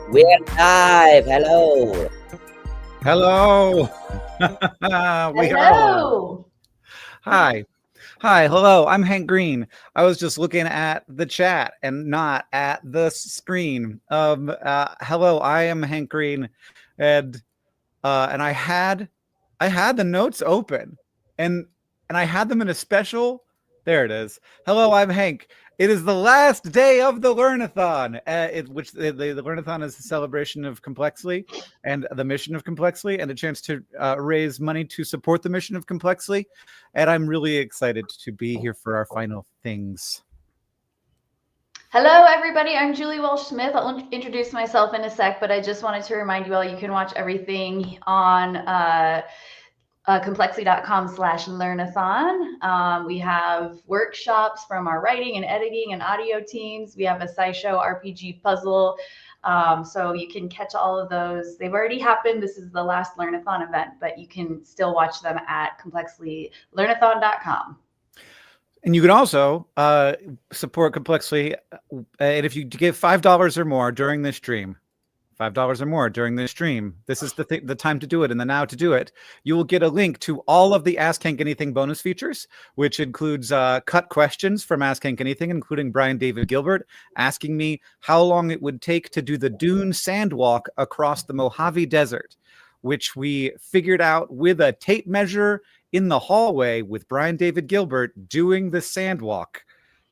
We're live. Hello. Hello. We are live. Hi. Hello. I'm Hank Green. I was just looking at the chat and not at the screen. Hello. I am Hank Green, and I had the notes open, and I had them in a special. There it is. Hello. I'm Hank. It is the last day of the Learnathon, which the Learnathon is a celebration of Complexly and the mission of Complexly, and a chance to raise money to support the mission of Complexly. And I'm really excited to be here for our final things. Hello, everybody. I'm Julie Walsh-Smith. I'll introduce myself in a sec, but I just wanted to remind you all you can watch everything on complexly.com/learnathon. We have workshops from our writing and editing and audio teams. We have a SciShow RPG puzzle. So you can catch all of those. They've already happened. This is the last Learnathon event, but you can still watch them at complexlylearnathon.com. And you can also support Complexly, and if you give $5 or more during this stream, $5 or more during this stream, this is the time to do it and the now to do it. You will get a link to all of the Ask Hank Anything bonus features, which includes cut questions from Ask Hank Anything, including Brian David Gilbert asking me how long it would take to do the dune sandwalk across the Mojave Desert, which we figured out with a tape measure in the hallway with Brian David Gilbert doing the sandwalk,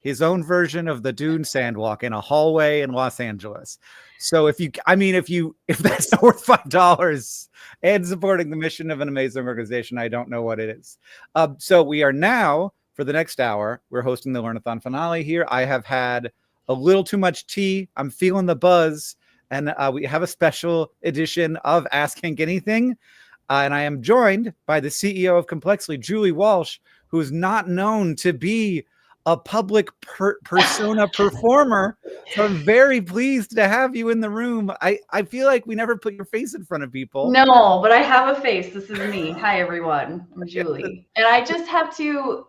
his own version of the dune sandwalk in a hallway in Los Angeles. So if that's not worth $5 and supporting the mission of an amazing organization, I don't know what it is. So we are now, for the next hour, we're hosting the Learnathon finale here. I have had a little too much tea. I'm feeling the buzz. And we have a special edition of Ask Hank Anything. And I am joined by the CEO of Complexly, Julie Walsh, who is not known to be a public persona performer. So I'm very pleased to have you in the room. I feel like we never put your face in front of people. No, but I have a face. This is me. Hi, everyone. I'm Julie. And I just have to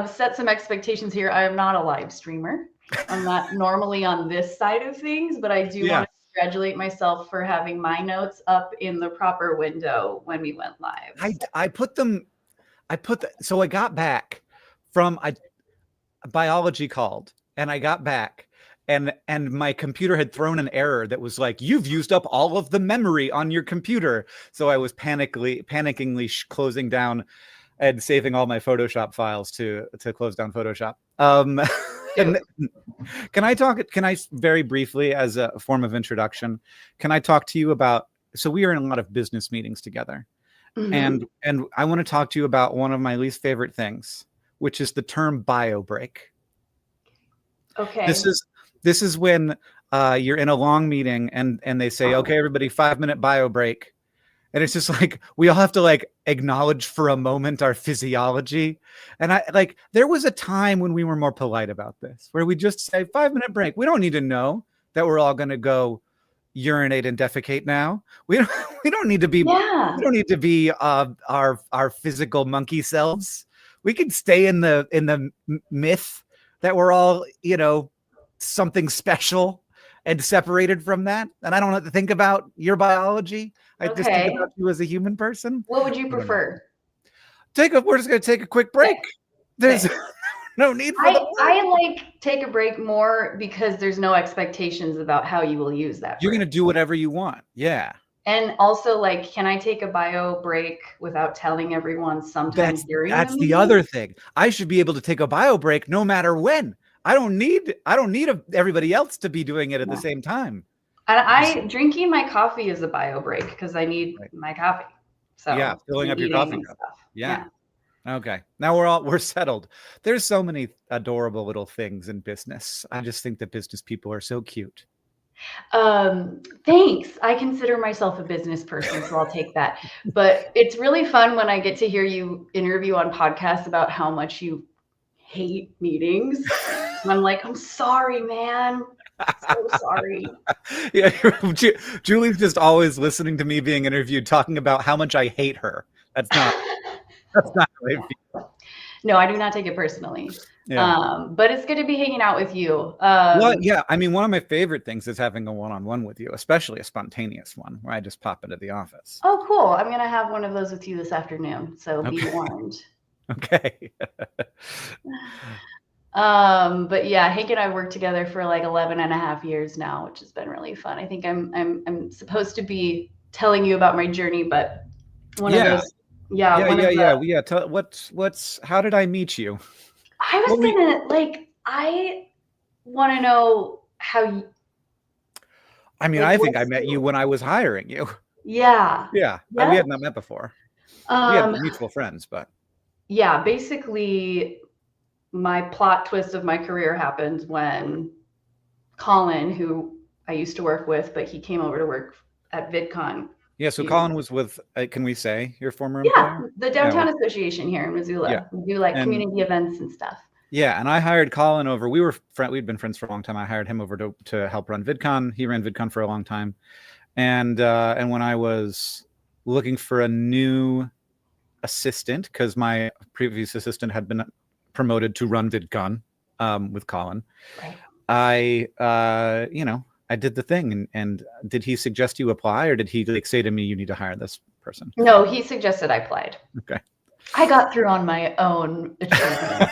set some expectations here. I am not a live streamer. I'm not normally on this side of things, but I do want to congratulate myself for having my notes up in the proper window when we went live. So I got back from biology called, and I got back, and my computer had thrown an error that was like, you've used up all of the memory on your computer. So I was panicking closing down and saving all my Photoshop files to close down Photoshop. And can I very briefly, as a form of introduction, can I talk to you about, so we are in a lot of business meetings together, and I want to talk to you about one of my least favorite things, which is the term bio break. Okay. This is when you're in a long meeting and they say, okay, everybody, 5-minute bio break. And it's just like, we all have to like acknowledge for a moment our physiology. And there was a time when we were more polite about this, where we just say 5-minute break. We don't need to know that we're all going to go urinate and defecate now. We don't need to be, we don't need to be our physical monkey selves. We can stay in the myth that we're all, something special and separated from that. And I don't have to think about your biology. I just think about you as a human person. What would you prefer? We're just going to take a quick break. There's no need for I take a break more because there's no expectations about how you will use that break. You're going to do whatever you want. Yeah. And also, can I take a bio break without telling everyone sometimes during the meeting? That's the other thing. I should be able to take a bio break no matter when. I don't need everybody else to be doing it at the same time. And drinking my coffee is a bio break because I need my coffee. So yeah, filling up your coffee cup. Yeah. Okay. Now we're settled. There's so many adorable little things in business. I just think that business people are so cute. Thanks. I consider myself a business person, so I'll take that. But it's really fun when I get to hear you interview on podcasts about how much you hate meetings. And I'm like, I'm sorry, man. So sorry. Yeah, Julie's just always listening to me being interviewed, talking about how much I hate her. That's not how I feel. No, I do not take it personally. Yeah. But it's good to be hanging out with you. Well, yeah. I mean, one of my favorite things is having a one-on-one with you, especially a spontaneous one where I just pop into the office. Oh, cool. I'm going to have one of those with you this afternoon. So be Okay. warned. Okay. But yeah, Hank and I worked together for like 11 and a half years now, which has been really fun. I think I'm supposed to be telling you about my journey, but one of those, How did I meet you? I want to know how you. I mean, I think I met you when I was hiring you. Yeah. Yeah. We had not met before. We had mutual friends, but. Yeah, basically, my plot twist of my career happened when Colin, who I used to work with, but he came over to work at VidCon. Yeah, so Colin was with, can we say your former employer? Yeah, the Downtown Association here in Missoula. Yeah. We do like community events and stuff. Yeah, and I hired Colin over. We'd been friends for a long time. I hired him over to help run VidCon. He ran VidCon for a long time. And when I was looking for a new assistant, because my previous assistant had been promoted to run VidCon with Colin, right. I did the thing. And did he suggest you apply, or did he say to me, you need to hire this person? No, he suggested I applied. Okay. I got through on my own achievement.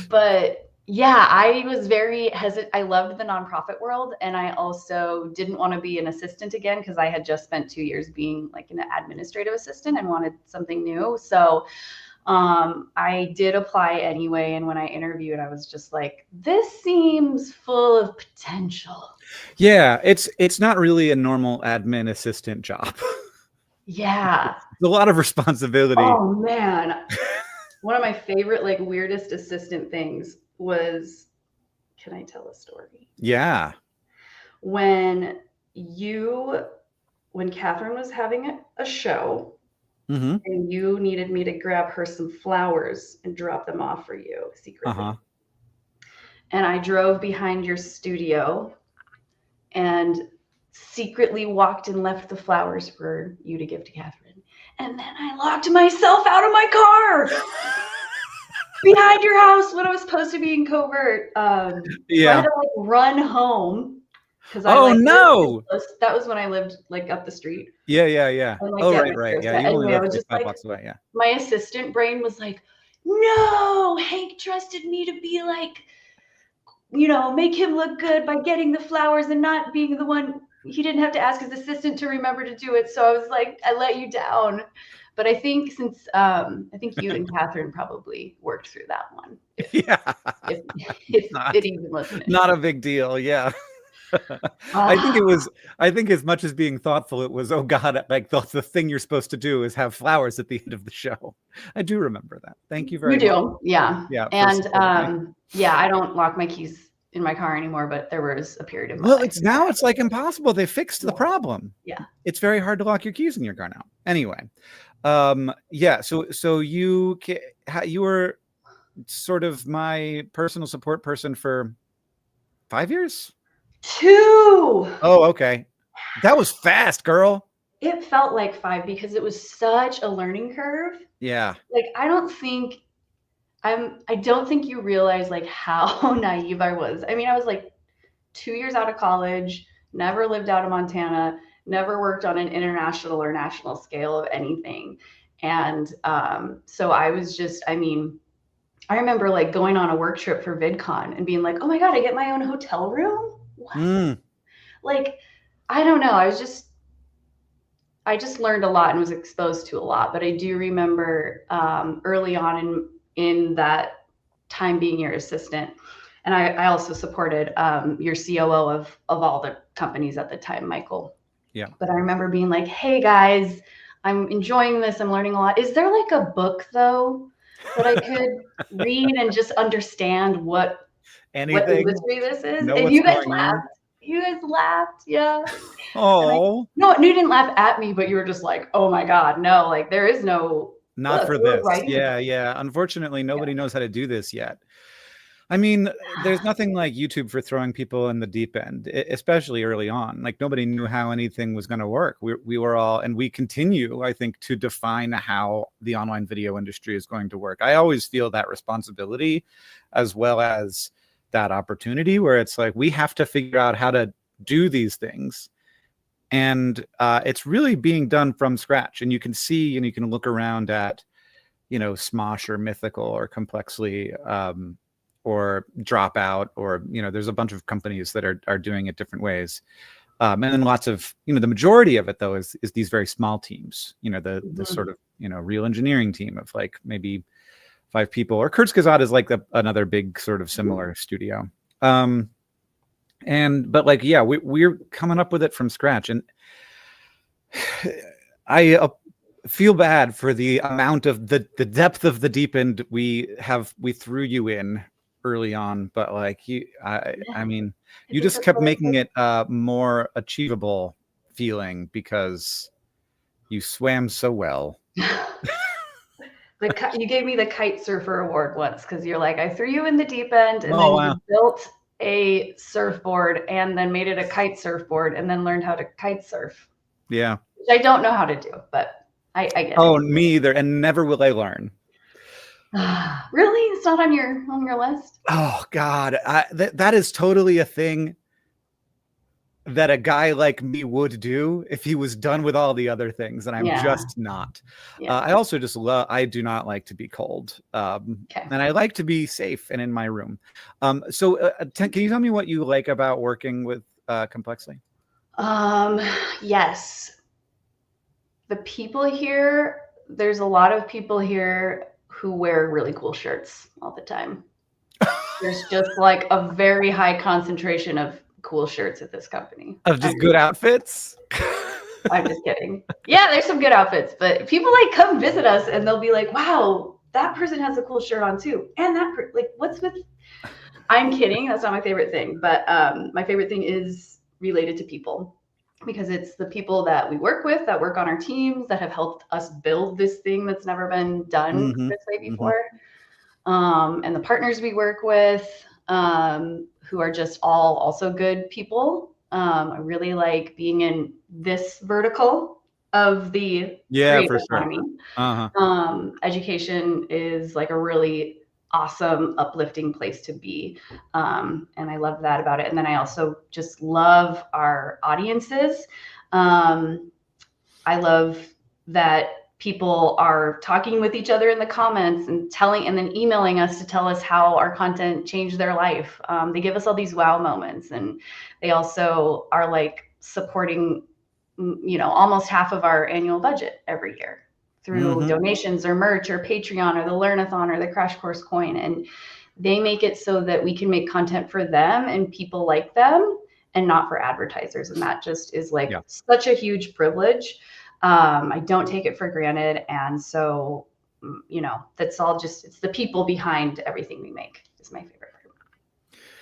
But yeah, I was very hesitant. I loved the nonprofit world, and I also didn't want to be an assistant again because I had just spent 2 years being like an administrative assistant and wanted something new. So I did apply anyway, and when I interviewed, I was just like, this seems full of potential. Yeah, it's not really a normal admin assistant job. Yeah. It's a lot of responsibility. Oh man. One of my favorite, like, weirdest assistant things was, can I tell a story? Yeah. When Catherine was having a show, mm-hmm. and you needed me to grab her some flowers and drop them off for you secretly. Uh-huh. And I drove behind your studio and secretly walked and left the flowers for you to give to Catherine. And then I locked myself out of my car behind your house when I was supposed to be in covert. Yeah. I had to like run home. No! That was when I lived like up the street. Yeah. And, like, right. Yeah, you only lived like 5 blocks away. Yeah. My assistant brain was like, no, Hank trusted me to be like, make him look good by getting the flowers and not being the one. He didn't have to ask his assistant to remember to do it. So I was like, I let you down. But I think I think you and Catherine probably worked through that one. If it even wasn't. Not a big deal. Yeah. I think as much as being thoughtful, it was, oh God, like the thing you're supposed to do is have flowers at the end of the show. I do remember that. Thank you very much. You do. Yeah. Yeah. And I don't lock my keys in my car anymore, but there was a period of my life. It's like impossible. They fixed the problem. Yeah. It's very hard to lock your keys in your car now. Anyway. So you were sort of my personal support person for 5 years? 2. Oh, okay. That was fast, girl. It felt like 5 because it was such a learning curve. Yeah. Like, I don't think you realize like how naive I was. I mean, I was like 2 years out of college, never lived out of Montana, never worked on an international or national scale of anything. And so I was just, I remember like going on a work trip for VidCon and being like, oh my God, I get my own hotel room? What? Like, I don't know. I just learned a lot and was exposed to a lot. But I do remember early on in that time being your assistant. And I also supported your COO of all the companies at the time, Michael. Yeah. But I remember being like, hey guys, I'm enjoying this. I'm learning a lot. Is there like a book though that I could read and just understand what industry this is? And you guys laughed. You guys laughed. Yeah. Oh. No, you didn't laugh at me, but you were just like, oh my God, no, like there is no. Not for this. Yeah. Unfortunately, nobody knows how to do this yet. I mean, there's nothing like YouTube for throwing people in the deep end, especially early on. Like nobody knew how anything was going to work. We were all, and we continue, I think, to define how the online video industry is going to work. I always feel that responsibility as well as that opportunity where it's like, we have to figure out how to do these things. And it's really being done from scratch. And you can see, and you can look around at, Smosh or Mythical or Complexly, or Dropout, or there's a bunch of companies that are doing it different ways, and then lots of the majority of it though is these very small teams, the sort of real engineering team of like maybe 5 people, or Kurzgesagt is like another big sort of similar studio, but like we're coming up with it from scratch, and I feel bad for the amount of the depth of the deep end we threw you in early on, but like I mean, you just kept making it more achievable feeling because you swam so well. You gave me the kite surfer award once because you're like, I threw you in the deep end, and then wow. you built a surfboard and then made it a kite surfboard and then learned how to kite surf. Yeah, which I don't know how to do, but I get it. Oh, me either, and never will I learn. Really? It's not on your list? Oh God, that is totally a thing that a guy like me would do if he was done with all the other things, and I'm just not. I also just I do not like to be cold, and I like to be safe and in my room. So can you tell me what you like about working with Complexly? Yes. The people here, there's a lot of people here who wear really cool shirts all the time. There's just like a very high concentration of cool shirts at this company. Of just good outfits? I'm just kidding. Yeah, there's some good outfits, but people like come visit us and they'll be like, wow, that person has a cool shirt on too. And that, like, what's with, I'm kidding. That's not my favorite thing. But my favorite thing is related to people, because it's the people that we work with, that work on our teams, that have helped us build this thing that's never been done this way before. And the partners we work with, who are just all also good people. I really like being in this vertical of the creative economy. Education is like a really awesome, uplifting place to be. And I love that about it. And then I also just love our audiences. I love that people are talking with each other in the comments and then emailing us to tell us how our content changed their life. They give us all these wow moments, and they also are like supporting, almost half of our annual budget every year through donations or merch or Patreon or the Learnathon or the Crash Course Coin. And they make it so that we can make content for them and people like them and not for advertisers. And that just is like such a huge privilege. I don't take it for granted. And so, that's all it's the people behind everything we make is my favorite part.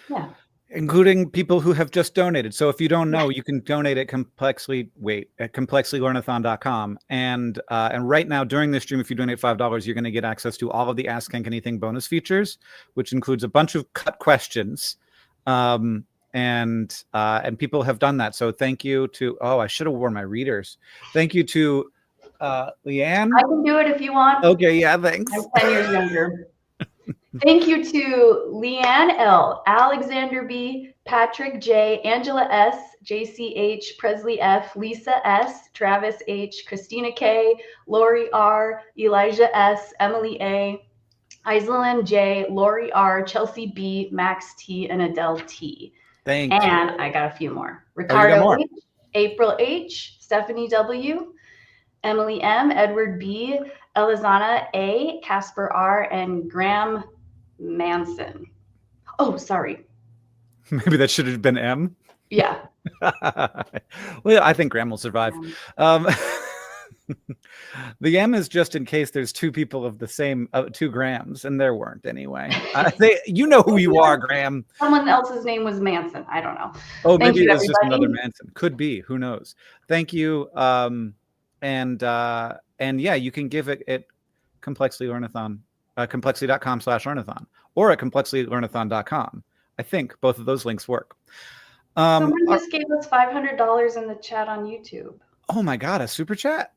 Yeah. Including people who have just donated. So if you don't know, you can donate at complexlylearnathon.com. And right now during this stream, if you donate $5, you're going to get access to all of the Ask Hank Anything bonus features, which includes a bunch of cut questions. And people have done that. So thank you to, I should have worn my readers. Thank you to Leanne. I can do it if you want. Okay, yeah, thanks. I'm 10 years younger. Thank you to Leanne L, Alexander B, Patrick J, Angela S, JCH, Presley F, Lisa S, Travis H, Christina K, Lori R, Elijah S, Emily A, Iselin J, Lori R, Chelsea B, Max T, and Adele T. Thank you. And I got a few more. Ricardo H, April H, Stephanie W, Emily M, Edward B, Elizana A, Casper R, and Graham Manson. Oh, sorry. Maybe that should have been M. Yeah. Well, I think Graham will survive. The M is just in case there's two people of the same 2 Grahams, and there weren't anyway. You know who you are, Graham. Someone else's name was Manson. I don't know. Oh, maybe it was just another Manson. Could be. Who knows? Thank you. And yeah, you can give it at Complexly Learnathon. complexity.com/learnathon or at complexitylearnathon.com. I think both of those links work. Someone just gave us $500 in the chat on YouTube. Oh my God, a super chat.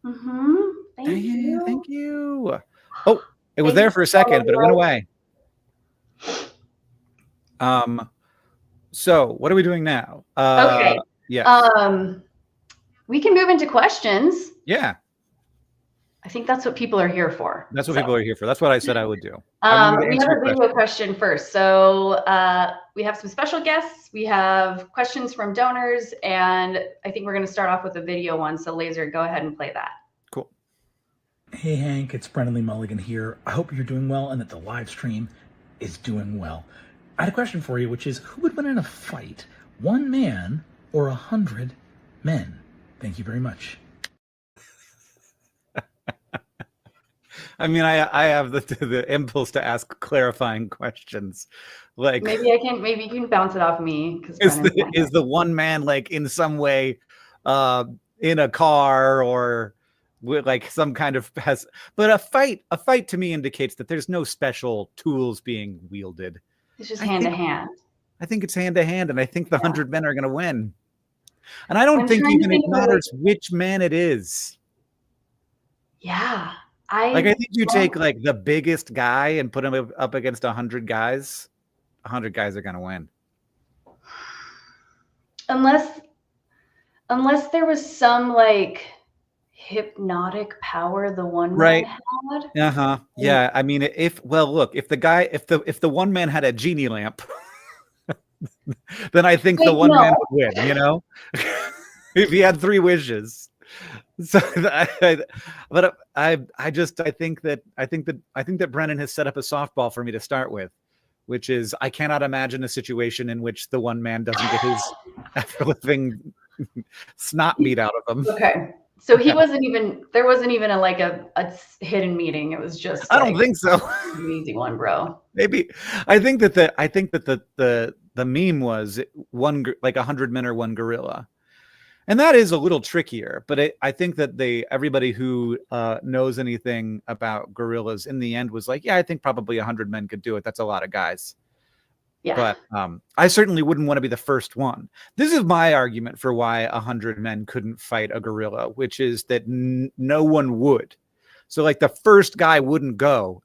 Thank you. Thank you. Oh, it was Thank there you for a so second, but it went much. away. So what are we doing now? Okay. Yeah. We can move into questions. Yeah. I think that's what people are here for. That's what people are here for. That's what I said I would do. We have a video question first. So we have some special guests. We have questions from donors, and I think we're going to start off with a video one. So Laser, go ahead and play that. Cool. Hey Hank, it's Brendan Lee Mulligan here. I hope you're doing well and that the live stream is doing well. I had a question for you, which is, who would win in a fight, 1 man or 100 men? Thank you very much. I mean, I have the impulse to ask clarifying questions, like maybe you can bounce it off me, because is the 1 man like in some way in a car or with like some kind of but a fight to me indicates that there's no special tools being wielded. It's just hand to hand. I think it's hand to hand, and I think the 100 men are going to win. And I don't think even it matters which man it is. Yeah. I think you take like the biggest guy and put him up against 100 guys. 100 guys are going to win. Unless there was some like hypnotic power the 1 man had. Yeah. I mean, if the 1 man had a genie lamp, then I think the 1 man would win, you know? If he had 3 wishes. So I think that Brennan has set up a softball for me to start with, which is I cannot imagine a situation in which the 1 man doesn't get his ever-living snot beat out of him. Okay. So there wasn't even a hidden meeting. It was just I don't think so. An easy one, bro. Maybe. I think that the meme was 100 men or 1 gorilla. And that is a little trickier, but I think that everybody who knows anything about gorillas in the end was like, yeah, I think probably 100 men could do it. That's a lot of guys. Yeah. But I certainly wouldn't want to be the first one. This is my argument for why 100 men couldn't fight a gorilla, which is that no one would. So like the first guy wouldn't go.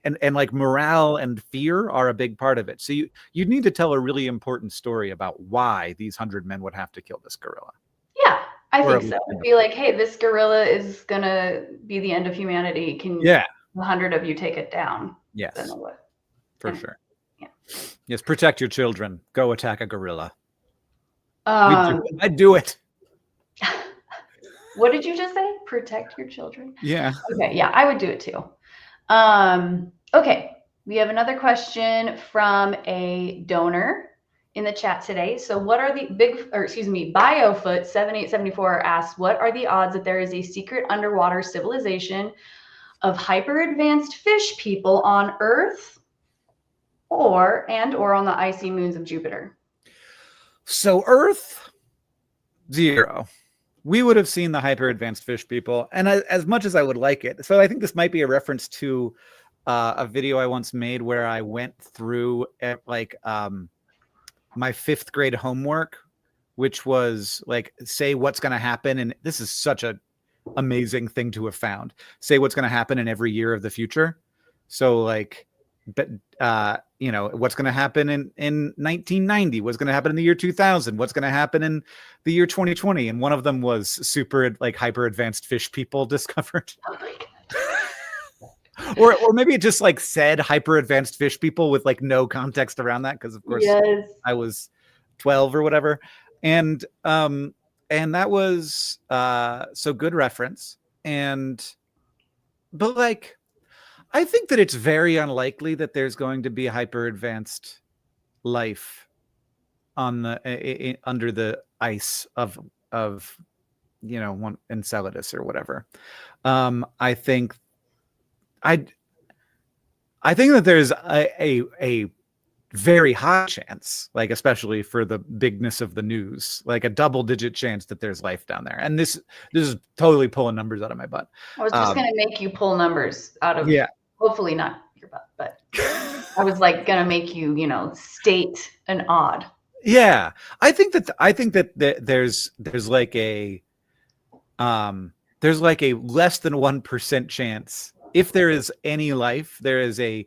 And like morale and fear are a big part of it. So you'd need to tell a really important story about why these 100 men would have to kill this gorilla. Yeah, I think so. It'd be like, hey, this gorilla is gonna be the end of humanity. Can 100 of you take it down? Yes, for sure. Yeah. Yes, protect your children. Go attack a gorilla. I'd do it. What did you just say? Protect your children? Yeah. Okay, yeah, I would do it too. Okay, we have another question from a donor in the chat today. So what are the Biofoot 7874 asks, what are the odds that there is a secret underwater civilization of hyper advanced fish people on Earth or on the icy moons of Jupiter? So Earth, 0. We would have seen the hyper advanced fish people, and as much as I would like it. So I think this might be a reference to a video I once made where I went through my 5th grade homework, which was like, say what's going to happen. And this is such an amazing thing to have found. Say what's going to happen in every year of the future. So like, but what's going to happen in 1990, what's going to happen in the year 2000, what's going to happen in the year 2020. And one of them was super like hyper advanced fish people discovered. Oh my God. Or maybe it just like said hyper advanced fish people with like no context around that. Cause of course I was 12 or whatever. And that was, so good reference. But like, I think that it's very unlikely that there's going to be hyper advanced life on the under the ice of Enceladus or whatever. I think that there's a very high chance, like especially for the bigness of the news, like a double-digit chance that there's life down there. And this is totally pulling numbers out of my butt. I was just going to make you pull numbers out of. Yeah. Hopefully not your butt, but I was like gonna make you, state an odd. Yeah, I think that there's like a less than 1% chance, if there is any life, there is a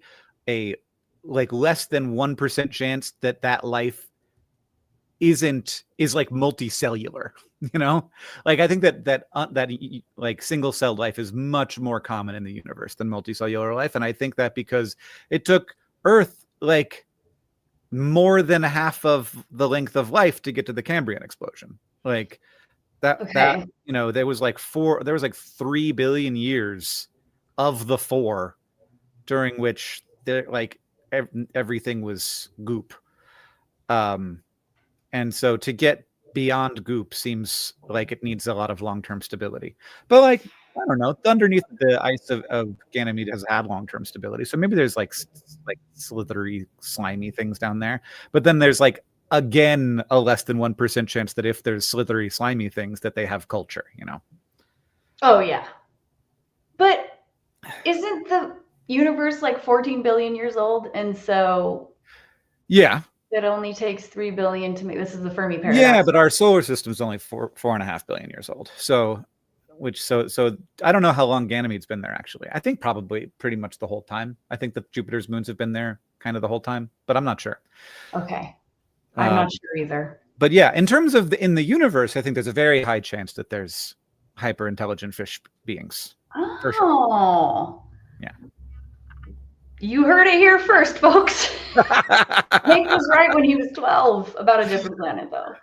like less than 1% chance that life is like multicellular. Like I think that like single celled life is much more common in the universe than multicellular life, and I think that because it took Earth like more than half of the length of life to get to the Cambrian explosion. Like that there was like 3 billion years of the 4 during which everything was goop. And so to get beyond goop seems like it needs a lot of long-term stability. But like, I don't know, underneath the ice of Ganymede has had long-term stability. So maybe there's like slithery, slimy things down there. But then there's like, again, a less than 1% chance that if there's slithery, slimy things that they have culture, Oh, yeah. But isn't the universe like 14 billion years old? And so yeah, it only takes 3 billion to make, this is the Fermi paradox. Yeah, but our solar system is only 4.5 billion years old. So I don't know how long Ganymede's been there, actually. I think probably pretty much the whole time. I think that Jupiter's moons have been there kind of the whole time, but I'm not sure. Okay. I'm not sure either. But yeah, in terms of in the universe, I think there's a very high chance that there's hyper intelligent fish beings. Oh. For sure. Yeah. You heard it here first, folks. Hank was right when he was 12 about a different planet, though.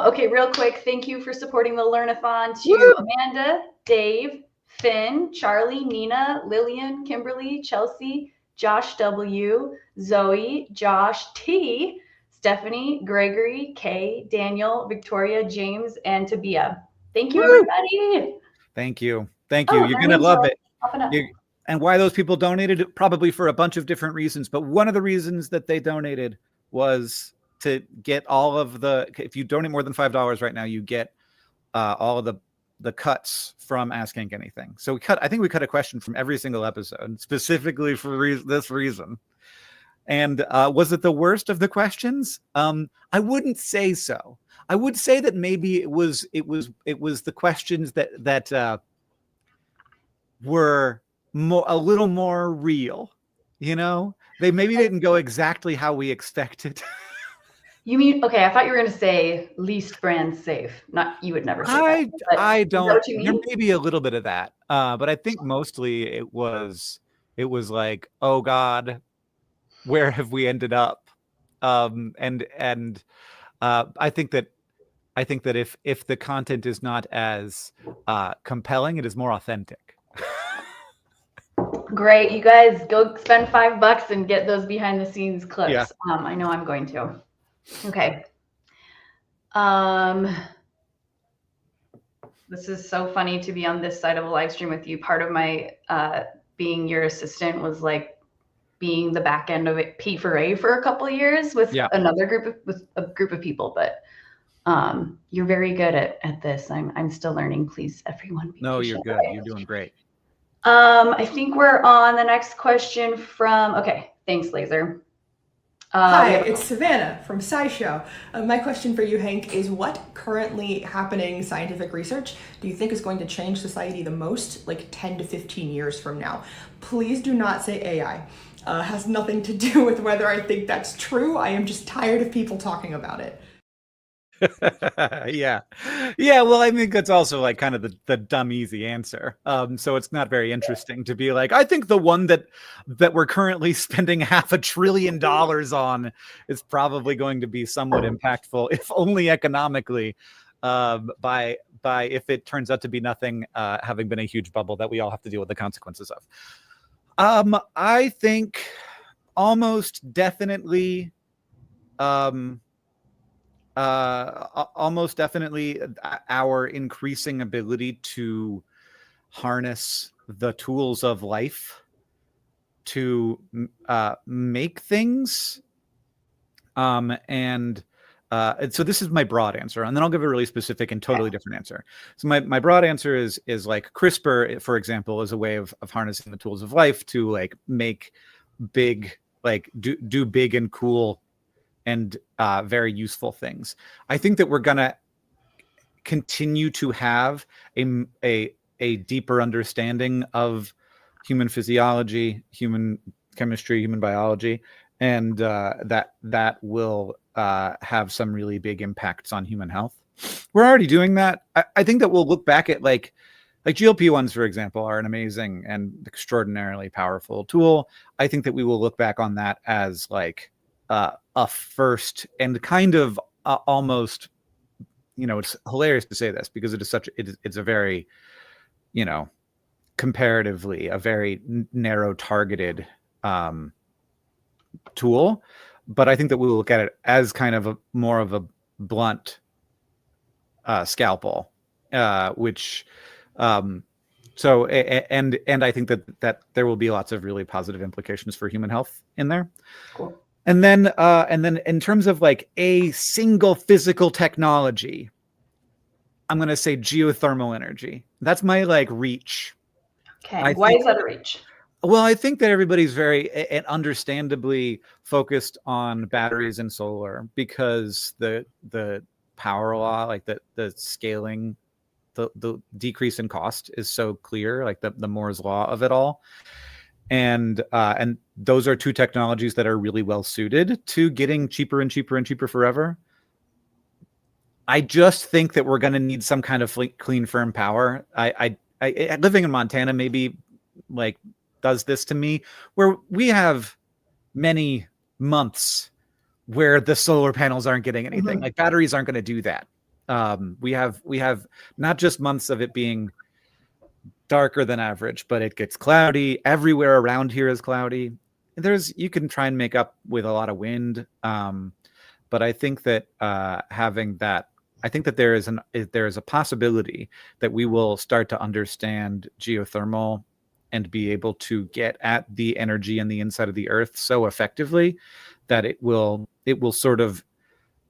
Okay, real quick, thank you for supporting the Learnathon to Amanda, Dave, Finn, Charlie, Nina, Lillian, Kimberly, Chelsea, Josh W, Zoe, Josh T, Stephanie, Gregory, Kay, Daniel, Victoria, James, and Tabia. Thank you, everybody. Thank you. You're going to love it. And why those people donated, probably for a bunch of different reasons. But one of the reasons that they donated was to get all of if you donate more than $5 right now, you get all of the cuts from Ask Hank Anything. So I think we cut a question from every single episode specifically for this reason. And was it the worst of the questions? I wouldn't say so. I would say that maybe it was the questions that were a little more real. They maybe didn't go exactly how we expected. You mean, okay, I thought you were going to say least brand safe. Not, you would never say that. I don't. Is that what you mean? There may be a little bit of that, but I think mostly it was like, oh God, where have we ended up? And I think that if the content is not as compelling, it is more authentic. Great, you guys go spend $5 and get those behind the scenes clips. Yeah. I know I'm going to. Okay. This is so funny to be on this side of a live stream with you. Part of my being your assistant was like being the back end of it, P4A for a couple of years with another group of people. But you're very good at this. I'm still learning. Please, everyone. No, you're good. You're doing great. I think we're on the next question from. Okay, thanks, Laser. Hi, it's Savannah from SciShow. My question for you, Hank, is what currently happening scientific research do you think is going to change society the most, like 10 to 15 years from now? Please do not say AI. Has nothing to do with whether I think that's true. I am just tired of people talking about it. Yeah. Well, I think that's also like kind of the dumb easy answer. So it's not very interesting to be like, I think the one that we're currently spending $500 billion on is probably going to be somewhat impactful, if only economically, by if it turns out to be nothing, having been a huge bubble that we all have to deal with the consequences of. I think almost definitely. Almost definitely our increasing ability to harness the tools of life to make things, and And so this is my broad answer, and then I'll give a really specific and totally different answer. So my broad answer is like CRISPR, for example, is a way of harnessing the tools of life to like make big, like do big and cool and very useful things. I think that we're gonna continue to have a deeper understanding of human physiology, human chemistry, human biology, and that will have some really big impacts on human health. We're already doing that. I think that we'll look back at like GLP-1s, for example, are an amazing and extraordinarily powerful tool. I think that we will look back on that as like a first and kind of almost, it's hilarious to say this because it's a very, comparatively a very narrow targeted tool, but I think that we will look at it as kind of more of a blunt scalpel, which so and I think that there will be lots of really positive implications for human health in there. Cool. And then in terms of like a single physical technology, I'm going to say geothermal energy. That's my like reach. Okay. Why is that a reach? Well, I think that everybody's very and understandably focused on batteries and solar because the power law, like the scaling, the decrease in cost is so clear, like the Moore's law of it all. And those are two technologies that are really well suited to getting cheaper and cheaper and cheaper forever. I just think that we're going to need some kind of clean, firm power. I living in Montana maybe like does this to me, where we have many months where the solar panels aren't getting anything. Mm-hmm. Like batteries aren't going to do that. We have not just months of it being darker than average, but it gets cloudy. Everywhere around here is cloudy. You can try and make up with a lot of wind. But I think that I think that there is a possibility that we will start to understand geothermal and be able to get at the energy in the inside of the earth so effectively that it will sort of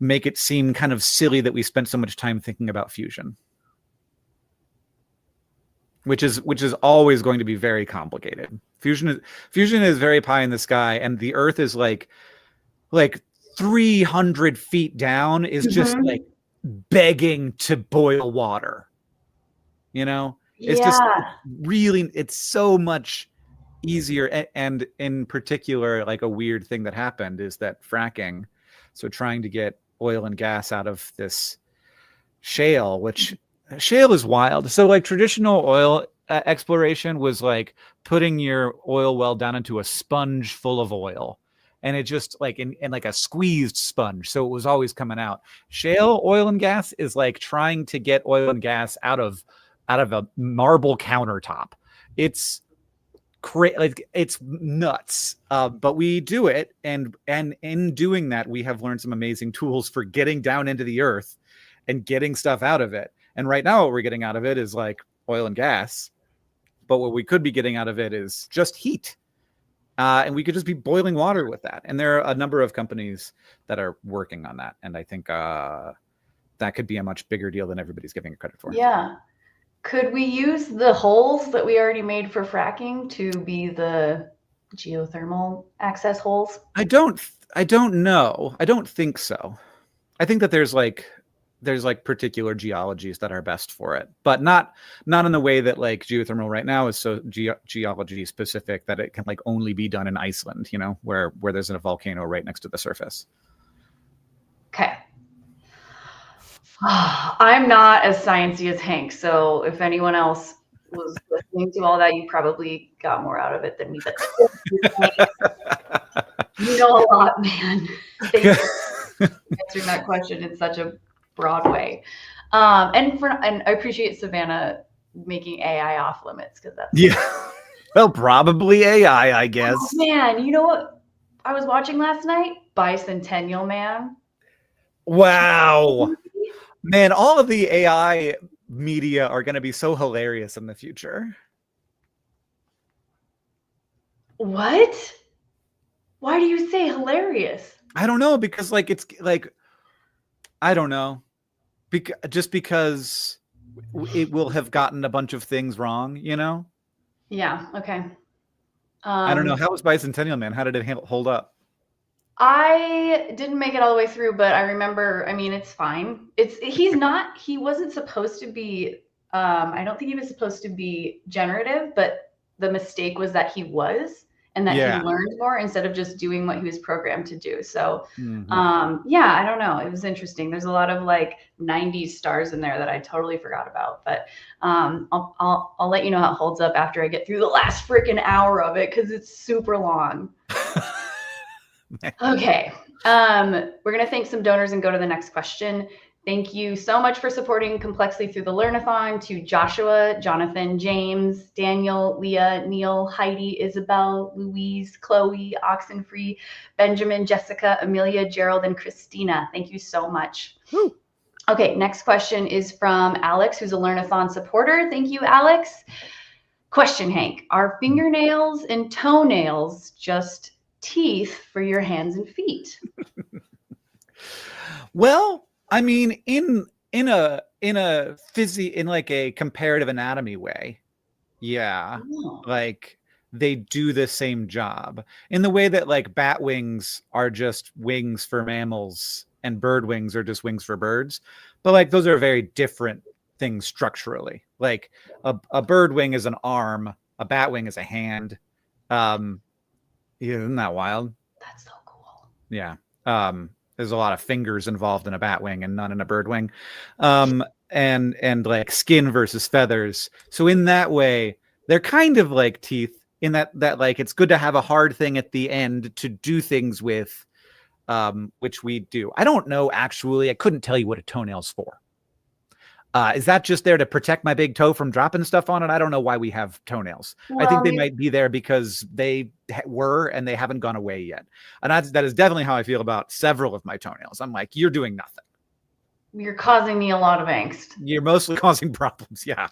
make it seem kind of silly that we spent so much time thinking about fusion, which is always going to be very complicated. Fusion is very pie in the sky, and the earth is like 300 feet down is just like begging to boil water. It's just really, it's so much easier. And in particular, like a weird thing that happened is that fracking, so trying to get oil and gas out of this shale, which shale is wild. So like traditional oil exploration was like putting your oil well down into a sponge full of oil. And it just like in like a squeezed sponge. So it was always coming out. Shale oil and gas is like trying to get oil and gas out of a marble countertop. It's like it's nuts. But we do it. And in doing that, we have learned some amazing tools for getting down into the earth and getting stuff out of it. And right now what we're getting out of it is like oil and gas. But what we could be getting out of it is just heat. And we could just be boiling water with that. And there are a number of companies that are working on that. And I think that could be a much bigger deal than everybody's giving it credit for. Yeah. Could we use the holes that we already made for fracking to be the geothermal access holes? I don't know. I don't think so. I think that there's particular geologies that are best for it, but not in the way that like geothermal right now is so geology specific that it can like only be done in Iceland, where there's a volcano right next to the surface. Okay. I'm not as sciencey as Hank, so if anyone else was listening to all that, you probably got more out of it than me. But you know a lot, man. Thank you for answering that question in such a broad way. And I appreciate Savannah making AI off limits because that's well, probably AI, I guess. Oh, man, you know what I was watching last night? Bicentennial Man. Wow. Man, all of the AI media are going to be so hilarious in the future. What? Why do you say hilarious? I don't know, because like it's like I don't know. Just because it will have gotten a bunch of things wrong, you know? Yeah. Okay. I don't know. How was Bicentennial Man? How did it hold up? I didn't make it all the way through, but I remember, I mean, it's fine. He wasn't supposed to be, I don't think he was supposed to be generative, but the mistake was that he was, and that he learned more instead of just doing what he was programmed to do. So, yeah, I don't know. It was interesting. There's a lot of like 90s stars in there that I totally forgot about, but I'll let you know how it holds up after I get through the last freaking hour of it, because it's super long. Okay. We're going to thank some donors and go to the next question. Thank you so much for supporting Complexly through the Learnathon to Joshua, Jonathan, James, Daniel, Leah, Neil, Heidi, Isabel, Louise, Chloe, Oxenfree, Benjamin, Jessica, Amelia, Gerald, and Christina. Thank you so much. Woo. Okay, next question is from Alex, who's a Learnathon supporter. Thank you, Alex. Question, Hank. Are fingernails and toenails just teeth for your hands and feet? Well, I mean, in like a comparative anatomy way, yeah, like they do the same job in the way that like bat wings are just wings for mammals and bird wings are just wings for birds, but like those are very different things structurally. Like a bird wing is an arm, a bat wing is a hand. Yeah, isn't that wild? That's so cool. Yeah. There's a lot of fingers involved in a bat wing and none in a bird wing. And like skin versus feathers. So in that way, they're kind of like teeth in that like it's good to have a hard thing at the end to do things with, which we do. I don't know, actually. I couldn't tell you what a toenail's for. Is that just there to protect my big toe from dropping stuff on it? I don't know why we have toenails. Well, I think they might be there because they were and they haven't gone away yet. And that is definitely how I feel about several of my toenails. I'm like, you're doing nothing. You're causing me a lot of angst. You're mostly causing problems. Yeah.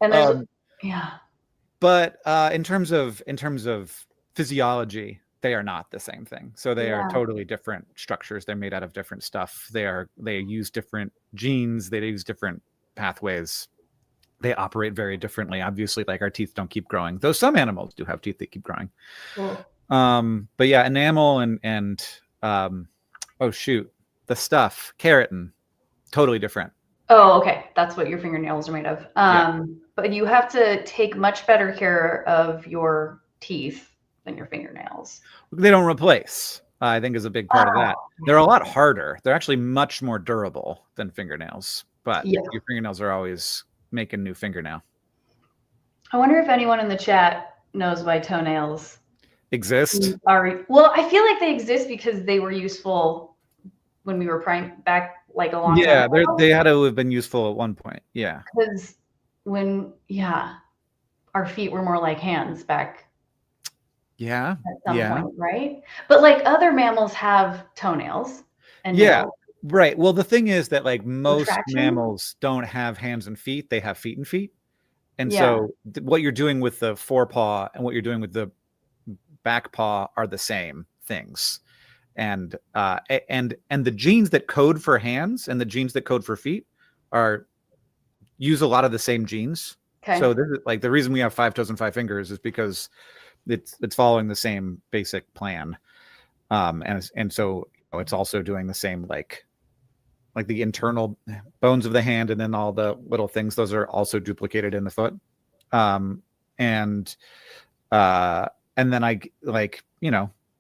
And there's yeah. But in terms of physiology, they are not the same thing. So they are totally different structures. They're made out of different stuff. They use different genes. They use different pathways. They operate very differently. Obviously, like our teeth don't keep growing, though some animals do have teeth that keep growing. Cool. But yeah, enamel and oh shoot, the stuff, keratin, totally different. Oh, okay. That's what your fingernails are made of. But you have to take much better care of your teeth than your fingernails. They don't replace, I think, is a big part of that. They're a lot harder. They're actually much more durable than fingernails, but your fingernails are always making new fingernail. I wonder if anyone in the chat knows why toenails exist. Well, I feel like they exist because they were useful when we were back like a long time ago. They had to have been useful at one point. Yeah. Because when our feet were more like hands back. Yeah. At some point, right? But like other mammals have toenails. And nails. Right. Well, the thing is that like most mammals don't have hands and feet. They have feet and feet. And so what you're doing with the forepaw and what you're doing with the back paw are the same things. And the genes that code for hands and the genes that code for feet use a lot of the same genes. Okay. So this is like the reason we have 5 toes and 5 fingers is because it's following the same basic plan. And so it's also doing the same like the internal bones of the hand and then all the little things, those are also duplicated in the foot. And then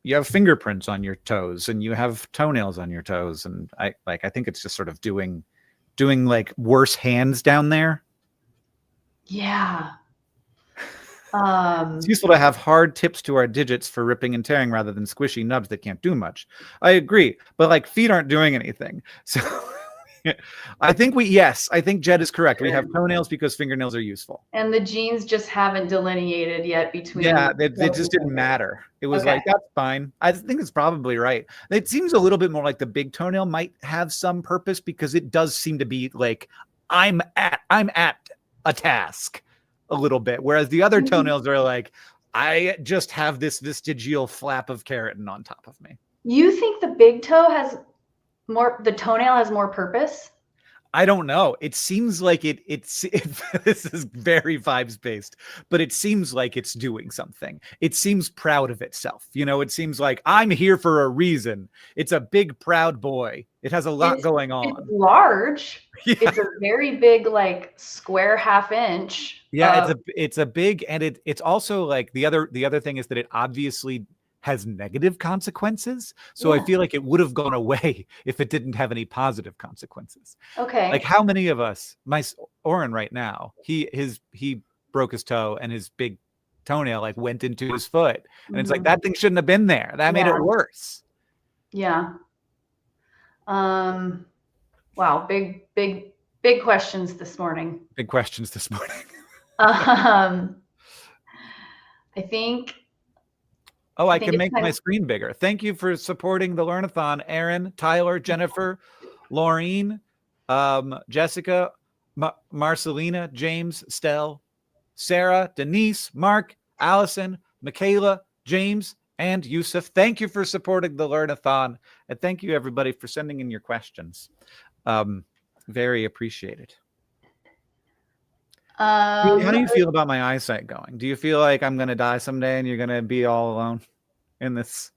you have fingerprints on your toes and you have toenails on your toes. And I think it's just sort of doing like worse hands down there. Yeah. It's useful to have hard tips to our digits for ripping and tearing rather than squishy nubs that can't do much. I agree, but like feet aren't doing anything. So I think Jed is correct. We have toenails because fingernails are useful. And the genes just haven't delineated yet between. Yeah, they just didn't matter. It was like, that's fine. I think it's probably right. It seems a little bit more like the big toenail might have some purpose because it does seem to be like, I'm at a task a little bit. Whereas the other toenails are like, I just have this vestigial flap of keratin on top of me. You think the big toe has The toenail has more purpose? I don't know. It seems like it's this is very vibes based, but it seems like it's doing something. It seems proud of itself. It seems like I'm here for a reason. It's a big, proud boy. It has a lot going on. It's large. Yeah. It's a very big, like square half-inch. Yeah, it's a big, and it's also like the other thing is that it obviously has negative consequences. So I feel like it would have gone away if it didn't have any positive consequences. Okay. Like how many of us, Oren right now, he broke his toe and his big toenail like went into his foot. And it's like, that thing shouldn't have been there. That made it worse. Yeah. Wow. Big questions this morning. Big questions this morning. I think. Oh, I can make my screen bigger. Thank you for supporting the Learnathon, Aaron, Tyler, Jennifer, Laureen, Jessica, Marcelina, James, Stell, Sarah, Denise, Mark, Allison, Michaela, James, and Yusuf. Thank you for supporting the Learnathon. And thank you, everybody, for sending in your questions. Very appreciated. How do you feel about my eyesight going? Do you feel like I'm going to die someday and you're going to be all alone in this?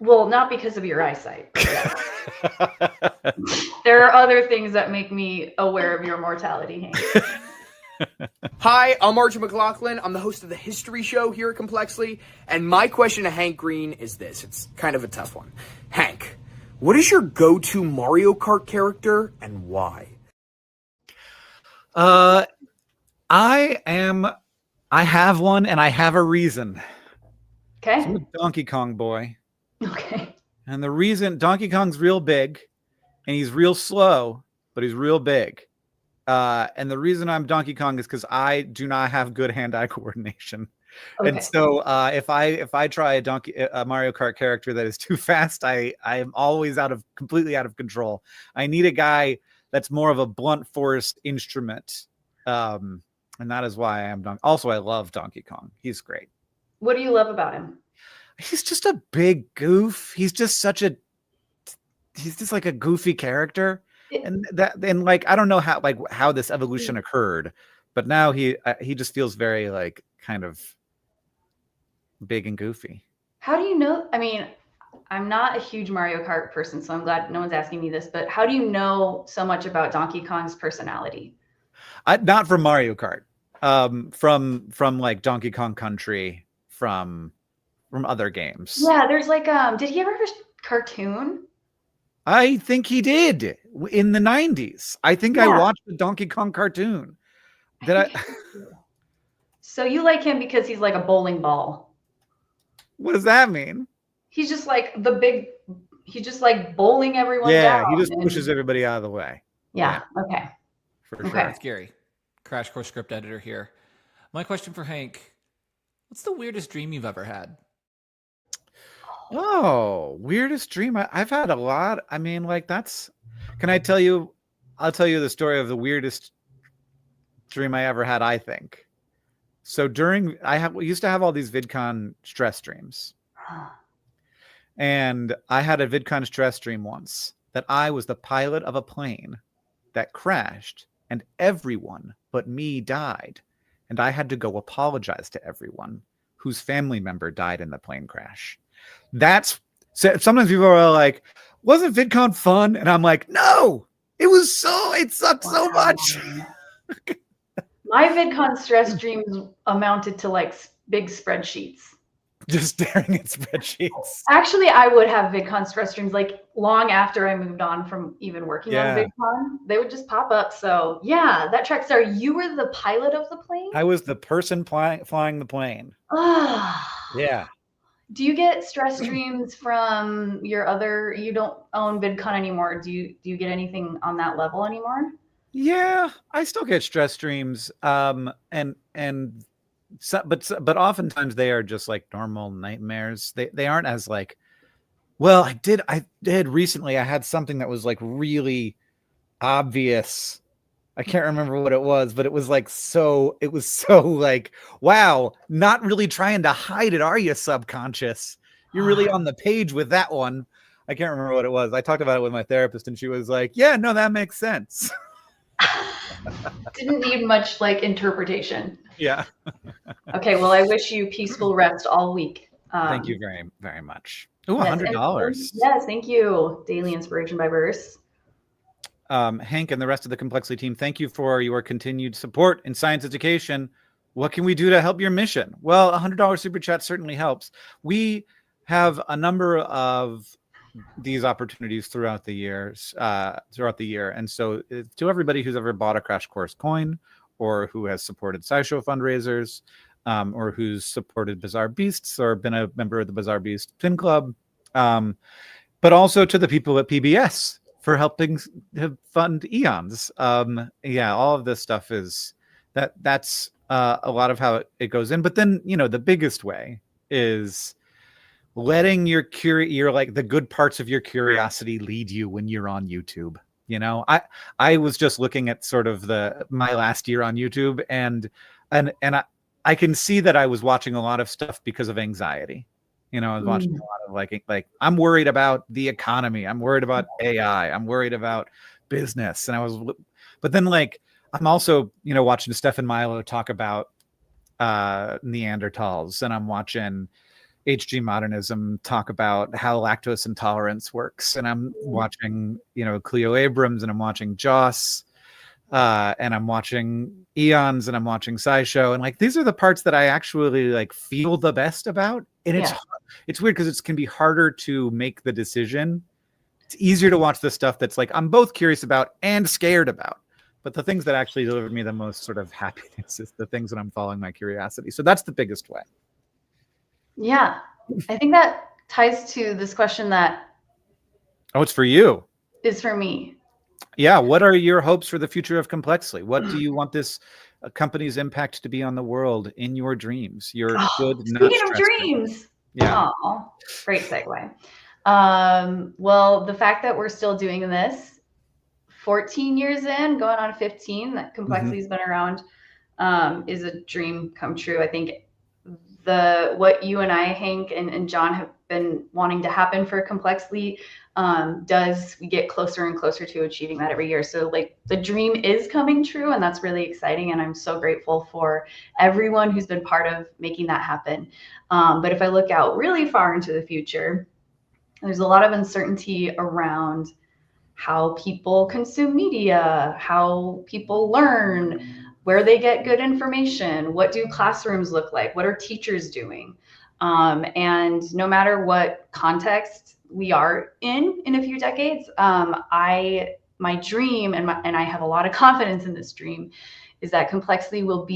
Well, not because of your eyesight. There are other things that make me aware of your mortality, Hank. Hi, I'm Archie McLaughlin. I'm the host of the History Show here at Complexly. And my question to Hank Green is this. It's kind of a tough one. Hank, what is your go-to Mario Kart character and why? I have one and I have a reason. Okay. I'm a Donkey Kong boy. Okay. And the reason Donkey Kong's real big and he's real slow, but he's real big. And the reason I'm Donkey Kong is because I do not have good hand-eye coordination. Okay. And so if I try a Mario Kart character that is too fast, I am always completely out of control. I need a guy that's more of a blunt force instrument. And that is why I am Donkey. Also, I love Donkey Kong. He's great. What do you love about him? He's just a big goof. He's just like a goofy character. And like I don't know how this evolution occurred, but now he just feels very like kind of big and goofy. How do you know? I mean, I'm not a huge Mario Kart person, so I'm glad no one's asking me this, but how do you know so much about Donkey Kong's personality? Not from Mario Kart, from like Donkey Kong Country, from other games. Yeah, there's like, did he ever have a cartoon? I think he did in the 90s. I think I watched the Donkey Kong cartoon. So you like him because he's like a bowling ball. What does that mean? He's just like he's just like bowling everyone down. Yeah, he just pushes everybody out of the way. Yeah. Okay. For sure. It's Gary, Crash Course Script Editor here. My question for Hank, what's the weirdest dream you've ever had? Oh, weirdest dream. I've had a lot. I mean, like can I tell you? I'll tell you the story of the weirdest dream I ever had, I think. So we used to have all these VidCon stress dreams. And I had a VidCon stress dream once that I was the pilot of a plane that crashed and everyone but me died. And I had to go apologize to everyone whose family member died in the plane crash. Sometimes people are like, wasn't VidCon fun? And I'm like, no, it sucked so much. My VidCon stress dreams amounted to like big spreadsheets. Just staring at spreadsheets. Actually, I would have VidCon stress dreams like long after I moved on from even working on VidCon. They would just pop up. So yeah, that tracks. Are you were the pilot of the plane? I was the person flying the plane. Yeah. Do you get stress dreams from you don't own VidCon anymore. Do you get anything on that level anymore? Yeah, I still get stress dreams. But oftentimes they are just like normal nightmares. They aren't as like, well, I did recently. I had something that was like really obvious. I can't remember what it was, but it was so like, wow, not really trying to hide it, are you, subconscious? You're really on the page with that one. I can't remember what it was. I talked about it with my therapist, and she was like, "Yeah, no, that makes sense." Didn't need much like interpretation. Yeah. Okay, well, I wish you peaceful rest all week. Thank you very, very much. Ooh, Yes, $100. yes, thank you. Daily inspiration by Verse. Hank and the rest of the Complexly team, thank you for your continued support in science education. What can we do to help your mission? Well, $100 super chat certainly helps. We have a number of these opportunities throughout the year. And so to everybody who's ever bought a Crash Course coin, or who has supported SciShow fundraisers, or who's supported Bizarre Beasts or been a member of the Bizarre Beast Pin Club, but also to the people at PBS for helping fund Eons. Yeah, all of this stuff is that's a lot of how it goes in. But then, the biggest way is letting your like the good parts of your curiosity lead you when you're on YouTube. I was just looking at sort of my last year on YouTube, and I can see that I was watching a lot of stuff because of anxiety. I was watching a lot of like I'm worried about the economy, I'm worried about AI, I'm worried about business, but then like I'm also watching Stefan Milo talk about Neanderthals, and I'm watching HG Modernism talk about how lactose intolerance works, and I'm watching Cleo Abrams, and I'm watching Joss, and I'm watching Eons, and I'm watching SciShow, and like these are the parts that I actually like feel the best about. And it's weird because it can be harder to make the decision. It's easier to watch the stuff that's like I'm both curious about and scared about. But the things that actually deliver me the most sort of happiness is the things that I'm following my curiosity. So that's the biggest way. Yeah, I think that ties to this question that. Oh, it's for you. Is for me. Yeah. What are your hopes for the future of Complexly? What do you want this company's impact to be on the world in your dreams? Your good, not speaking of dreams. Yeah. Oh, great segue. Well, the fact that we're still doing this 14 years in, going on 15, that Complexly has been around, is a dream come true. I think what you and I, Hank and John, have been wanting to happen for Complexly we get closer and closer to achieving that every year. So like the dream is coming true, and that's really exciting. And I'm so grateful for everyone who's been part of making that happen. But if I look out really far into the future, there's a lot of uncertainty around how people consume media, how people learn, where they get good information, what do classrooms look like, what are teachers doing? And no matter what context we are in a few decades, my dream, and I have a lot of confidence in this dream, is that Complexly will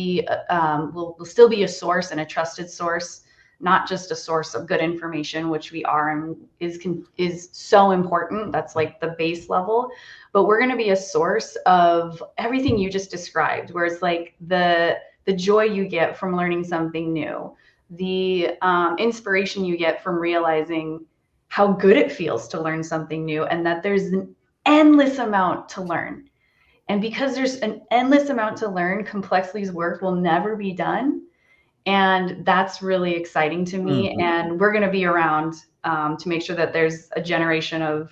still be a source, and a trusted source, not just a source of good information, which we are and is so important. That's like the base level. But we're going to be a source of everything you just described, where it's like the joy you get from learning something new, the inspiration you get from realizing how good it feels to learn something new, and that there's an endless amount to learn. And because there's an endless amount to learn, Complexly's work will never be done. And that's really exciting to me. And we're going to be around to make sure that there's a generation of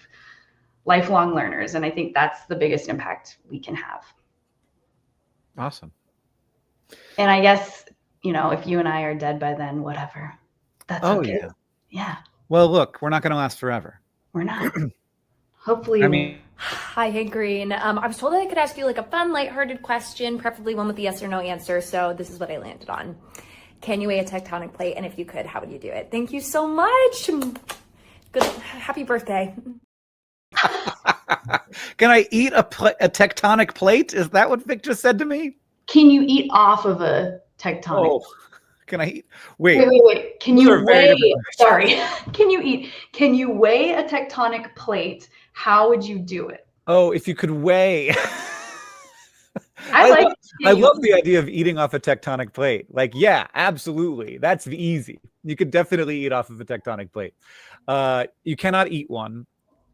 lifelong learners. And I think that's the biggest impact we can have. Awesome. And I guess, if you and I are dead by then, whatever. That's okay. Yeah. Well, look, we're not going to last forever. We're not. Hopefully. Hi, Hank Green. I was told that I could ask you like a fun, lighthearted question, preferably one with a yes or no answer. So this is what I landed on. Can you weigh a tectonic plate? And if you could, how would you do it? Thank you so much. Good. Happy birthday. Can I eat a tectonic plate? Is that what Vic just said to me? Can you eat off of a tectonic? Oh, can I eat? Wait. Can you weigh? Sorry. Can you weigh a tectonic plate? How would you do it? Oh, if you could weigh. I love the idea of eating off a tectonic plate. Like, yeah, absolutely. That's easy. You could definitely eat off of a tectonic plate. You cannot eat one.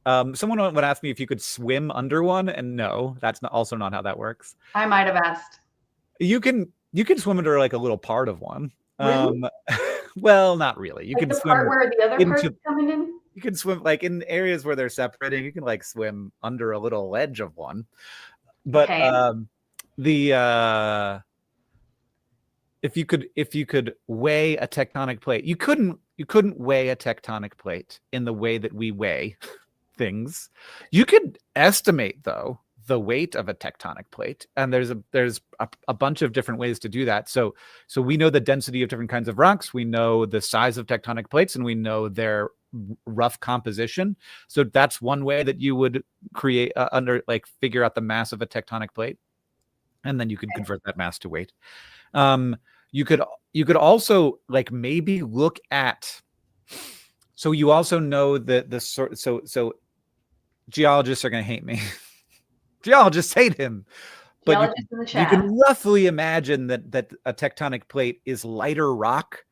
Someone would ask me if you could swim under one, and no, that's also not how that works. I might have asked. You can swim under like a little part of one. Really? Well, not really. You like can the swim part where the other part's coming in. You can swim like in areas where they're separating. You can like swim under a little ledge of one. But if you could weigh a tectonic plate, you couldn't weigh a tectonic plate in the way that we weigh things. You could estimate though the weight of a tectonic plate, and there's a bunch of different ways to do that. So we know the density of different kinds of rocks, we know the size of tectonic plates, and we know their rough composition. So that's one way that you would create figure out the mass of a tectonic plate, and then you could convert that mass to weight. You could also like maybe look at. So you also know that the sort. So geologists are going to hate me. Geologists hate him, but you can roughly imagine that a tectonic plate is lighter rock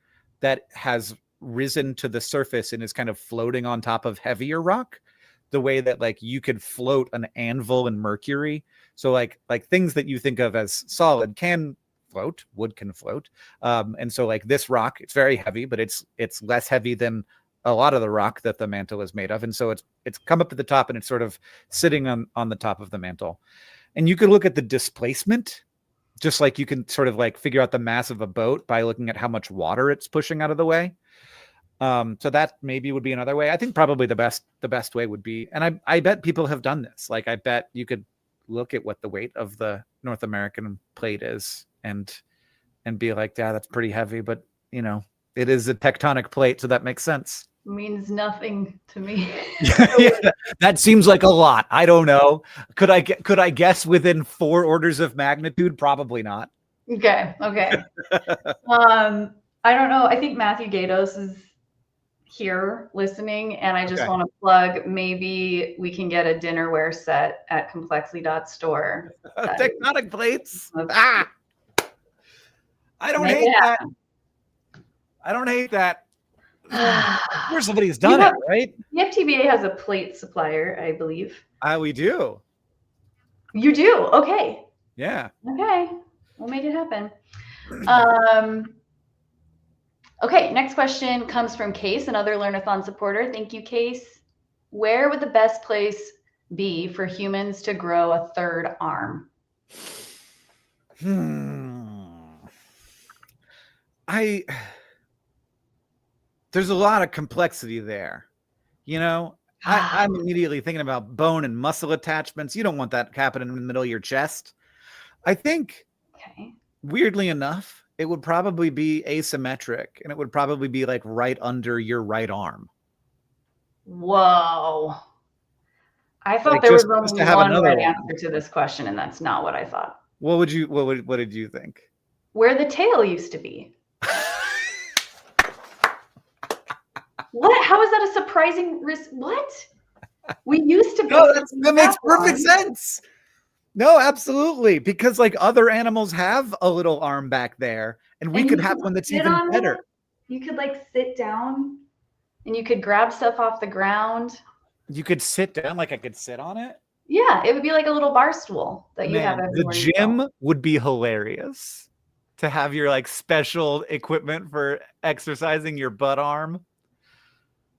that has risen to the surface and is kind of floating on top of heavier rock, the way that like you could float an anvil in mercury. So like things that you think of as solid can float, wood can float. And so like this rock, it's very heavy, but it's less heavy than a lot of the rock that the mantle is made of. And so it's come up to the top and it's sort of sitting on the top of the mantle. And you could look at the displacement, just like you can sort of like figure out the mass of a boat by looking at how much water it's pushing out of the way. So that maybe would be another way. I think probably the best way would be, and I bet people have done this. Like I bet you could look at what the weight of the North American plate is and be like, yeah, that's pretty heavy, but you know, it is a tectonic plate, so that makes sense. Means nothing to me. Yeah, that seems like a lot. I don't know. Could I guess within 4 orders of magnitude? Probably not. Okay. I don't know. I think Matthew Gatos is here listening, and I just want to plug, maybe we can get a dinnerware set at complexly.store. Tectonic plates. I don't hate that. I don't hate that. Of course, somebody's done it, right? The FTBA has a plate supplier, I believe. We do. You do? Okay. Yeah. Okay. We'll make it happen. Okay, next question comes from Case, another Learnathon supporter. Thank you, Case. Where would the best place be for humans to grow a third arm? There's a lot of complexity there. You know, I'm immediately thinking about bone and muscle attachments. You don't want that happening in the middle of your chest. I think, weirdly enough, it would probably be asymmetric, and it would probably be like right under your right arm. Whoa. I thought there was only one right answer to this question, and that's not what I thought. What did you think? Where the tail used to be. What? How is that a surprising risk? What? We used to be. No, that makes perfect sense. No, absolutely. Because like other animals have a little arm back there, and we could have one that's even better. You could like sit down and you could grab stuff off the ground. You could sit down, like I could sit on it. Yeah, it would be like a little bar stool that you have everywhere. The gym would be hilarious to have your like special equipment for exercising your butt arm.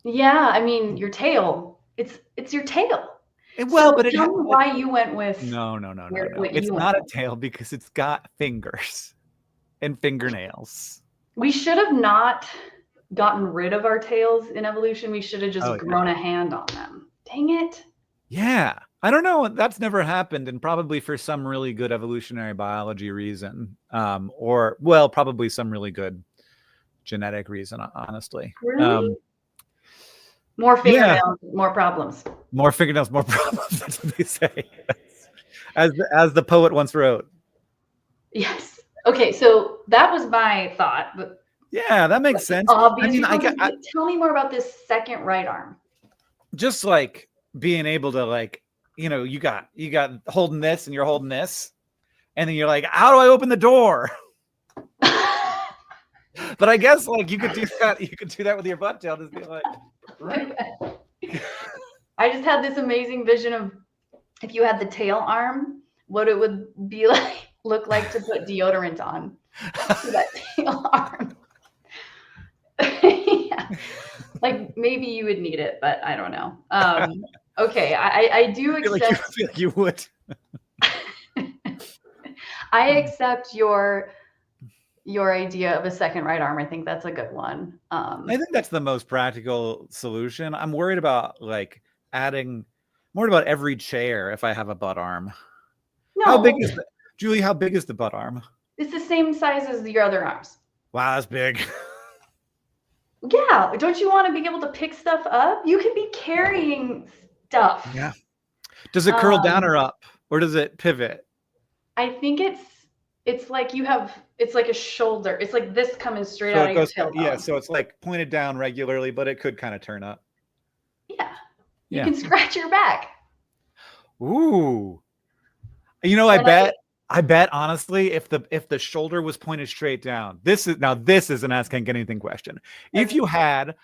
Yeah, I mean your tail. It's your tail. Well, but tell me why you went with no. It's not a tail because it's got fingers and fingernails. We should have not gotten rid of our tails in evolution. We should have just grown a hand on them. Dang it. Yeah. I don't know. That's never happened, and probably for some really good evolutionary biology reason, or probably some really good genetic reason, honestly. Really? More fingernails, more problems. More fingernails, more problems. That's what they say. As the poet once wrote. Yes. Okay, so that was my thought. But yeah, that makes sense. Obviously, tell me more about this second right arm. Just like being able to like, you know, you got holding this and you're holding this, and then you're like, how do I open the door? But I guess like you could do that. You could do that with your butt tail. Just be like. I just had this amazing vision of if you had the tail arm, what it would be like, look like to put deodorant on that tail arm. Yeah. Like maybe you would need it, but I don't know. Okay, I do accept. I feel like you would. I accept your idea of a second right arm. I think that's a good one. I think that's the most practical solution. I'm worried about like adding more about every chair if I have a butt arm. No, How big is Julie? How big is the butt arm? it's the same size as your other arms. Wow, that's big. Yeah, don't you want to be able to pick stuff up? You can be carrying stuff. Yeah. Does it curl down or up, or does it pivot? I think it's like it's like a shoulder. It's like this coming straight out of your tailbone. Yeah, so it's like pointed down regularly, but it could kind of turn up. Yeah. You can scratch your back. Ooh. You know, I bet honestly, if the shoulder was pointed straight down, this is an Ask Hank Anything question. If you had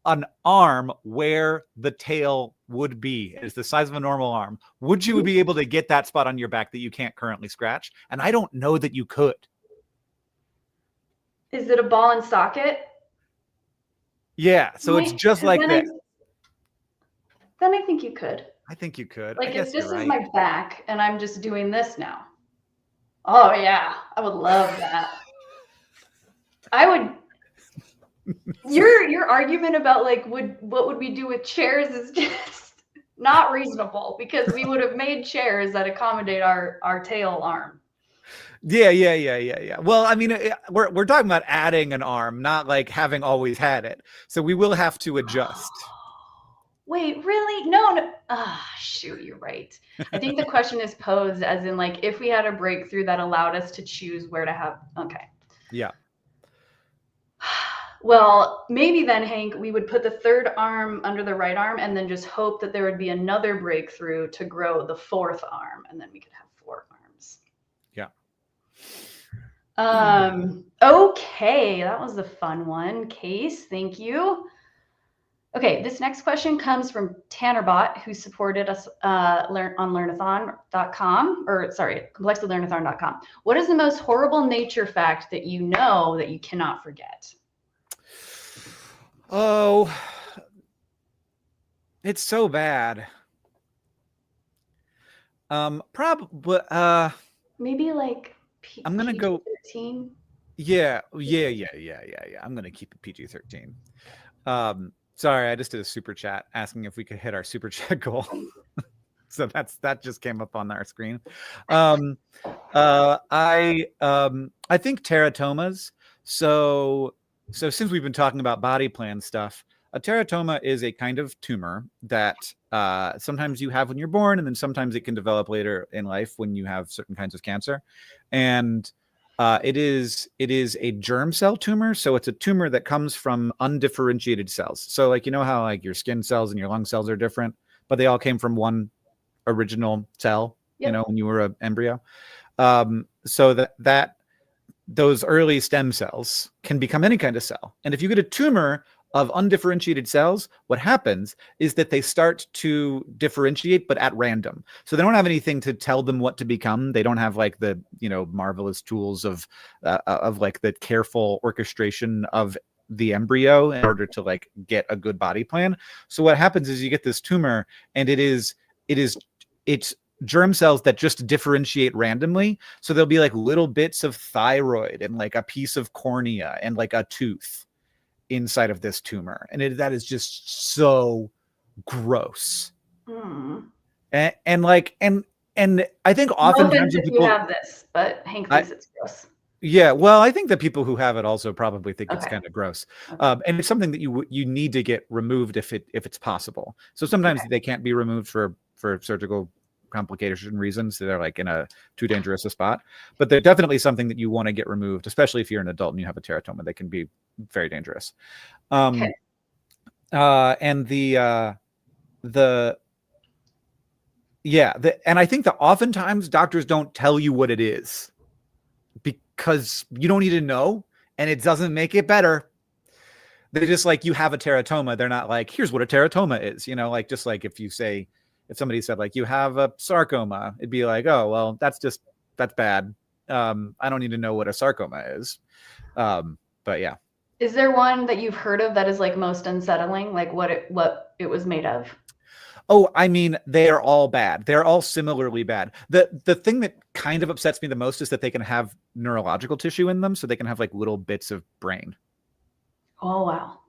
an arm where the tail would be, is the size of a normal arm, would you be able to get that spot on your back that you can't currently scratch? And I don't know that you could. Is it a ball and socket? Yeah, so it's just like this. Then I think you could. I think you could. Like if this is my back and I'm just doing this now. Oh yeah, I would love that. I would. Your argument about like what would we do with chairs is just not reasonable, because we would have made chairs that accommodate our tail arm. Yeah. Well, I mean, we're talking about adding an arm, not like having always had it. So we will have to adjust. Wait, really? No. Shoot, you're right. I think the question is posed as in like if we had a breakthrough that allowed us to choose where to have. Okay. Yeah. Well, maybe then, Hank, we would put the third arm under the right arm and then just hope that there would be another breakthrough to grow the fourth arm, and then we could have 4 arms. Yeah. Okay, that was a fun one. Case, thank you. Okay, this next question comes from Tannerbot, who supported us on learnathon.com, or sorry, complexlylearnathon.com. What is the most horrible nature fact that you know that you cannot forget? Oh, it's so bad. Probably. Maybe like I'm gonna go 13. Yeah. I'm gonna keep it PG-13. Sorry, I just did a super chat asking if we could hit our super chat goal. So that just came up on our screen. I think teratomas. So since we've been talking about body plan stuff, a teratoma is a kind of tumor that sometimes you have when you're born, and then sometimes it can develop later in life when you have certain kinds of cancer. And it is a germ cell tumor. So it's a tumor that comes from undifferentiated cells. So like, you know how like your skin cells and your lung cells are different, but they all came from one original cell, Yep. you know, when you were an embryo. So that those early stem cells can become any kind of cell. And if you get a tumor of undifferentiated cells, what happens is that they start to differentiate, but at random. So they don't have anything to tell them what to become. They don't have like the, you know, marvelous tools of like the careful orchestration of the embryo in order to like get a good body plan. So what happens is you get this tumor, and it's germ cells that just differentiate randomly. So there'll be like little bits of thyroid and like a piece of cornea and like a tooth inside of this tumor. And that is just so gross. And I think oftentimes people have this, but Hank thinks it's gross. Yeah, well, I think that people who have it also probably think it's kind of gross. And it's something that you need to get removed if it's possible. So sometimes they can't be removed for surgical complication reasons. They're like in a too dangerous a spot, but they're definitely something that you want to get removed, especially if you're an adult and you have a teratoma. They can be very dangerous. And and I think that oftentimes doctors don't tell you what it is because you don't need to know, and it doesn't make it better. They're just like, you have a teratoma. They're not like, here's what a teratoma is, you know, like, just like if somebody said like, you have a sarcoma, it'd be like, oh, well, that's bad. I don't need to know what a sarcoma is. But yeah. Is there one that you've heard of that is like most unsettling, like what it was made of? Oh, I mean, they are all bad. They're all similarly bad. The thing that kind of upsets me the most is that they can have neurological tissue in them, so they can have like little bits of brain. Oh, wow.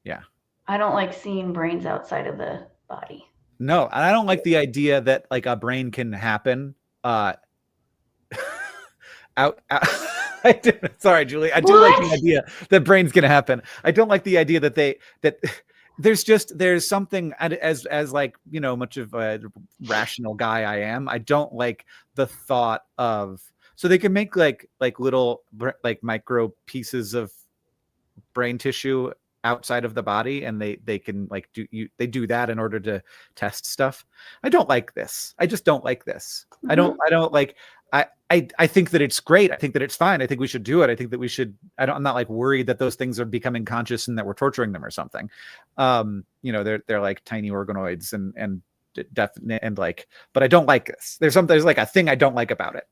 Yeah. I don't like seeing brains outside of the body. No, and I don't like the idea that like a brain can happen out. Sorry, Julie. I do like the idea that brains can happen. I don't like the idea that there's something, as like, you know, much of a rational guy I am, I don't like the thought of, so they can make like little like micro pieces of brain tissue outside of the body, and they can like they do that in order to test stuff. I don't like this. I just don't like this. Mm-hmm. I don't like, I think that it's great. I think that it's fine. I think we should do it. I think that we should, I'm not like worried that those things are becoming conscious and that we're torturing them or something. You know, they're like tiny organoids and definite, and like, but I don't like this. There's like a thing I don't like about it.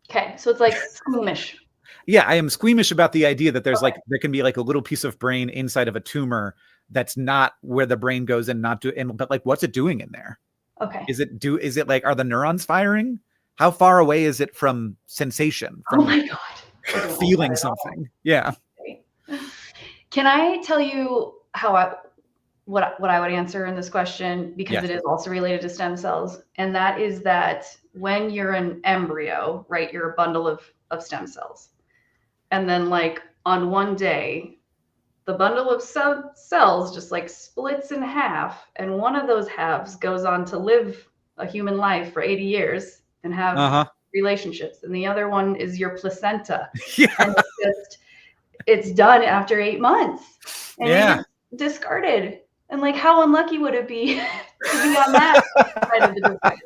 Okay. So it's like squeamish. Yeah, I am squeamish about the idea that there's like, there can be like a little piece of brain inside of a tumor that's not where the brain goes and but like, what's it doing in there? Okay. Is it like, are the neurons firing? How far away is it from sensation? From oh my God. feeling something? Yeah. Can I tell you what I would answer in this question, because yes. It is also related to stem cells, and that is that when you're an embryo, right, you're a bundle of stem cells. And then like on one day, the bundle of cells just like splits in half, and one of those halves goes on to live a human life for 80 years and have relationships. And the other one is your placenta. Yeah. And it's done after 8 months. And yeah. you get discarded. And like, how unlucky would it be to be on that side of the device?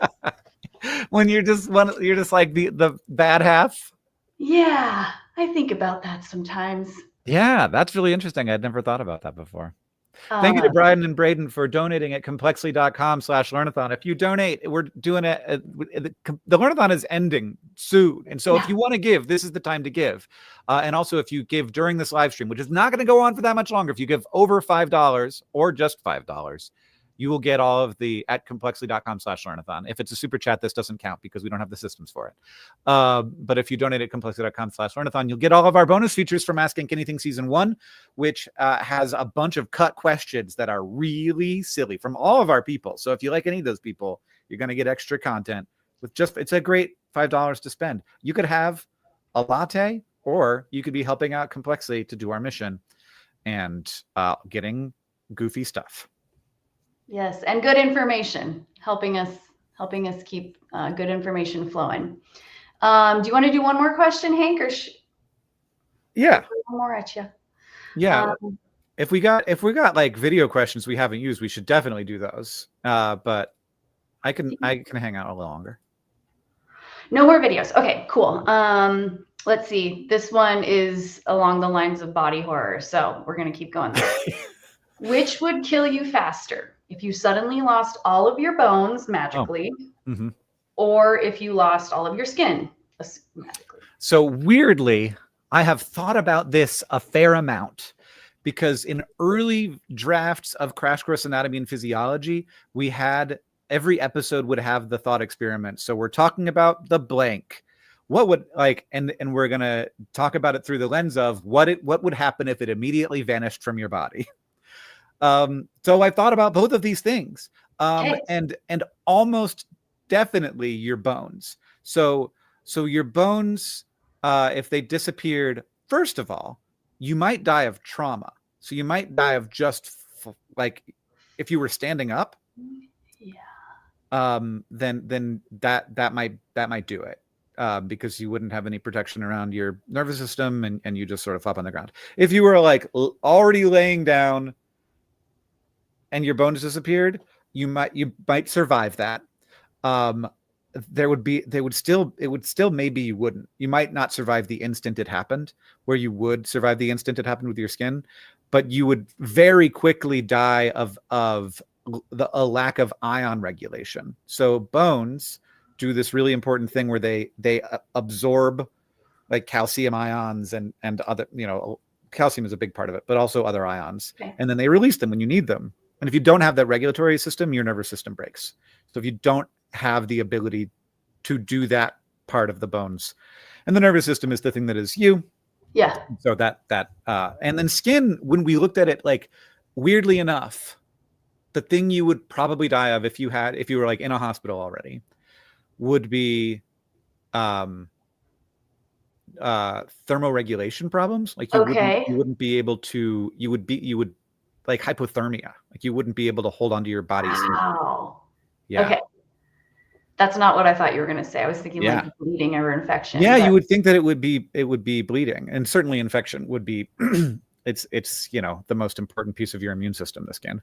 When you're just like the bad half. Yeah, I think about that sometimes. Yeah, that's really interesting. I'd never thought about that before. Thank you to Brian and Braden for donating at complexly.com/learnathon. If you donate, we're doing it. The Learnathon is ending soon. And so if you want to give, this is the time to give. And also if you give during this live stream, which is not going to go on for that much longer, if you give over $5 or just $5, you will get all of the at complexly.com/learnathon. If it's a super chat, this doesn't count because we don't have the systems for it. But if you donate at complexly.com/learnathon, you'll get all of our bonus features from Ask Hank Anything Season 1, which has a bunch of cut questions that are really silly from all of our people. So if you like any of those people, you're going to get extra content with it's a great $5 to spend. You could have a latte, or you could be helping out Complexly to do our mission and getting goofy stuff. Yes, and good information, helping us keep good information flowing. Do you want to do one more question, Hank, or yeah, one more at you? Yeah, if we got like video questions we haven't used, we should definitely do those. But I can hang out a little longer. No more videos. Okay, cool. Let's see. This one is along the lines of body horror, so we're gonna keep going there. Which would kill you faster? If you suddenly lost all of your bones magically, or if you lost all of your skin magically. So weirdly, I have thought about this a fair amount, because in early drafts of Crash Course Anatomy and Physiology, we had every episode would have the thought experiment. So we're talking about the blank. What would like, and we're gonna talk about it through the lens of what would happen if it immediately vanished from your body. So I thought about both of these things, and almost definitely your bones. So your bones, if they disappeared, first of all, you might die of trauma. So you might die of just like, if you were standing up, then that might do it. Because you wouldn't have any protection around your nervous system, and you just sort of flop on the ground. If you were like already laying down and your bones disappeared, you might survive that. It would still maybe you wouldn't. You might not survive the instant it happened, where you would survive the instant it happened with your skin, but you would very quickly die of a lack of ion regulation. So bones do this really important thing where they absorb like calcium ions and other, calcium is a big part of it, but also other ions. Okay. And then they release them when you need them. And if you don't have that regulatory system, your nervous system breaks. So if you don't have the ability to do that part of the bones, and the nervous system is the thing that is you. Yeah. So and then skin, when we looked at it, like, weirdly enough, the thing you would probably die of if you were like in a hospital already would be thermoregulation problems. Like you wouldn't be able to, you would like hypothermia. Like you wouldn't be able to hold onto your body's heat. Wow. Yeah. Okay. That's not what I thought you were going to say. I was thinking like bleeding or infection. Yeah, you would think that it would be bleeding, and certainly infection would be. it's the most important piece of your immune system. The skin.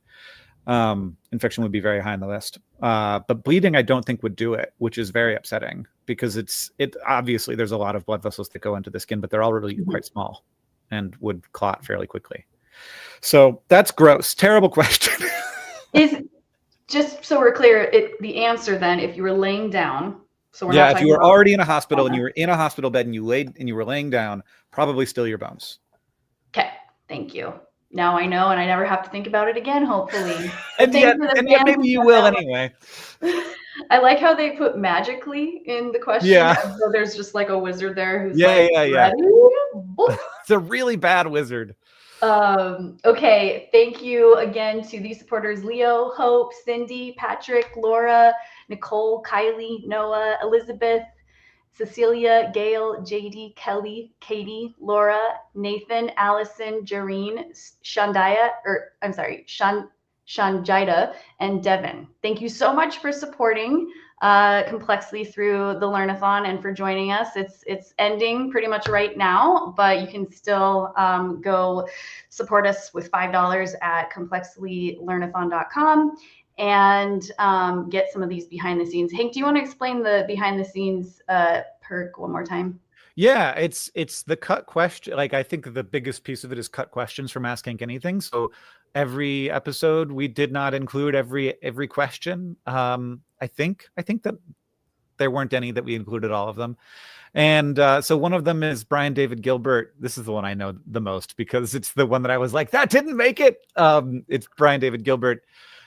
Infection would be very high on the list. But bleeding, I don't think would do it, which is very upsetting because it obviously there's a lot of blood vessels that go into the skin, but they're all really quite small and would clot fairly quickly. So that's gross. Terrible question. Just so we're clear, the answer then, if you were laying down, so we're if you were already in a hospital and you were in a hospital bed and you were laying down, probably still your bones. Okay, thank you. Now I know, and I never have to think about it again, hopefully. and yet maybe you will anyway. I like how they put magically in the question. Yeah. So there's just like a wizard there who's yeah. It's a really bad wizard. Okay, thank you again to these supporters: Leo, Hope, Cindy, Patrick, Laura, Nicole, Kylie, Noah, Elizabeth, Cecilia, Gail, JD, Kelly, Katie, Laura, Nathan, Allison, Jareen, Shanjida, and Devin. Thank you so much for supporting Complexly through the Learnathon and for joining us. It's ending pretty much right now, but you can still go support us with $5 at complexlylearnathon.com and get some of these behind the scenes. Hank, do you want to explain the behind the scenes perk one more time? Yeah, it's the cut question. Like, I think the biggest piece of it is cut questions from Ask Hank Anything. So every episode we did not include every question. I think that there weren't any that we included all of them. And so one of them is Brian David Gilbert. This is the one I know the most because it's the one that I was like, that didn't make it. It's Brian David Gilbert.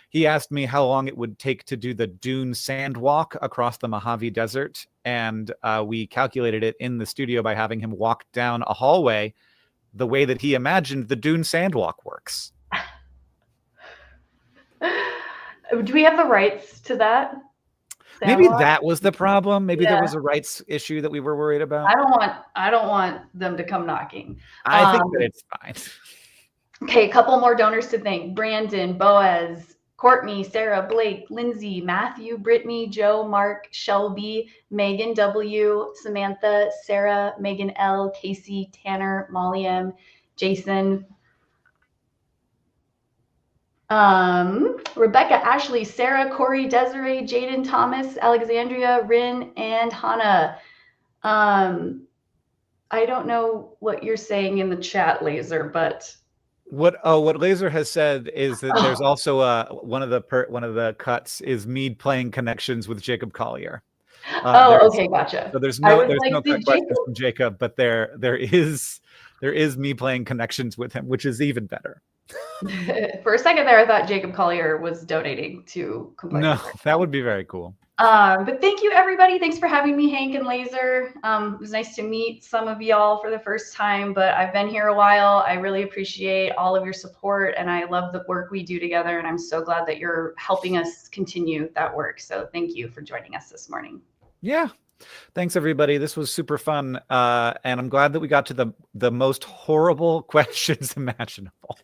He asked me how long it would take to do the dune sand walk across the Mojave Desert. And we calculated it in the studio by having him walk down a hallway the way that he imagined the dune sand walk works. Do we have the rights to that? Maybe that was the problem. Maybe there was a rights issue that we were worried about. I don't want them to come knocking. I think that it's fine. Okay, a couple more donors to thank: Brandon, Boaz, Courtney, Sarah, Blake, Lindsay, Matthew, Brittany, Joe, Mark, Shelby, Megan W, Samantha, Sarah, Megan L, Casey, Tanner, Molly M, Jason, Rebecca, Ashley, Sarah, Corey, Desiree, Jaden, Thomas, Alexandria, Rin, and Hannah. I don't know what you're saying in the chat, Laser, but what Laser has said is that there's also one of the cuts is me playing connections with Jacob Collier. Okay, gotcha. So there's no cut questions from Jacob, but there is me playing connections with him, which is even better. For a second there, I thought Jacob Collier was donating to Complexly. No, that would be very cool. But thank you, everybody. Thanks for having me, Hank and Laser. It was nice to meet some of y'all for the first time, but I've been here a while. I really appreciate all of your support, and I love the work we do together, and I'm so glad that you're helping us continue that work. So thank you for joining us this morning. Yeah. Thanks, everybody. This was super fun, and I'm glad that we got to the most horrible questions imaginable.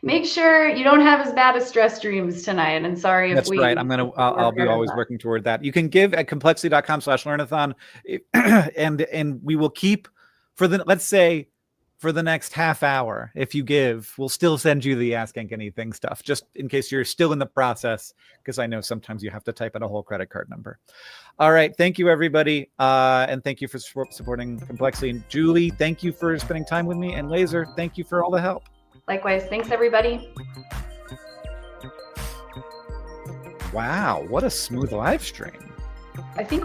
Make sure you don't have as bad as stress dreams tonight. And sorry if That's right. I'll be always working toward that. You can give at complexly.com/learnathon, and we will keep let's say for the next half hour. If you give, we'll still send you the Ask Hank Anything stuff, just in case you're still in the process, because I know sometimes you have to type in a whole credit card number. All right. Thank you, everybody. And thank you for supporting Complexly. And Julie, thank you for spending time with me. And Laser, thank you for all the help. Likewise. Thanks, everybody. Wow. What a smooth live stream. I think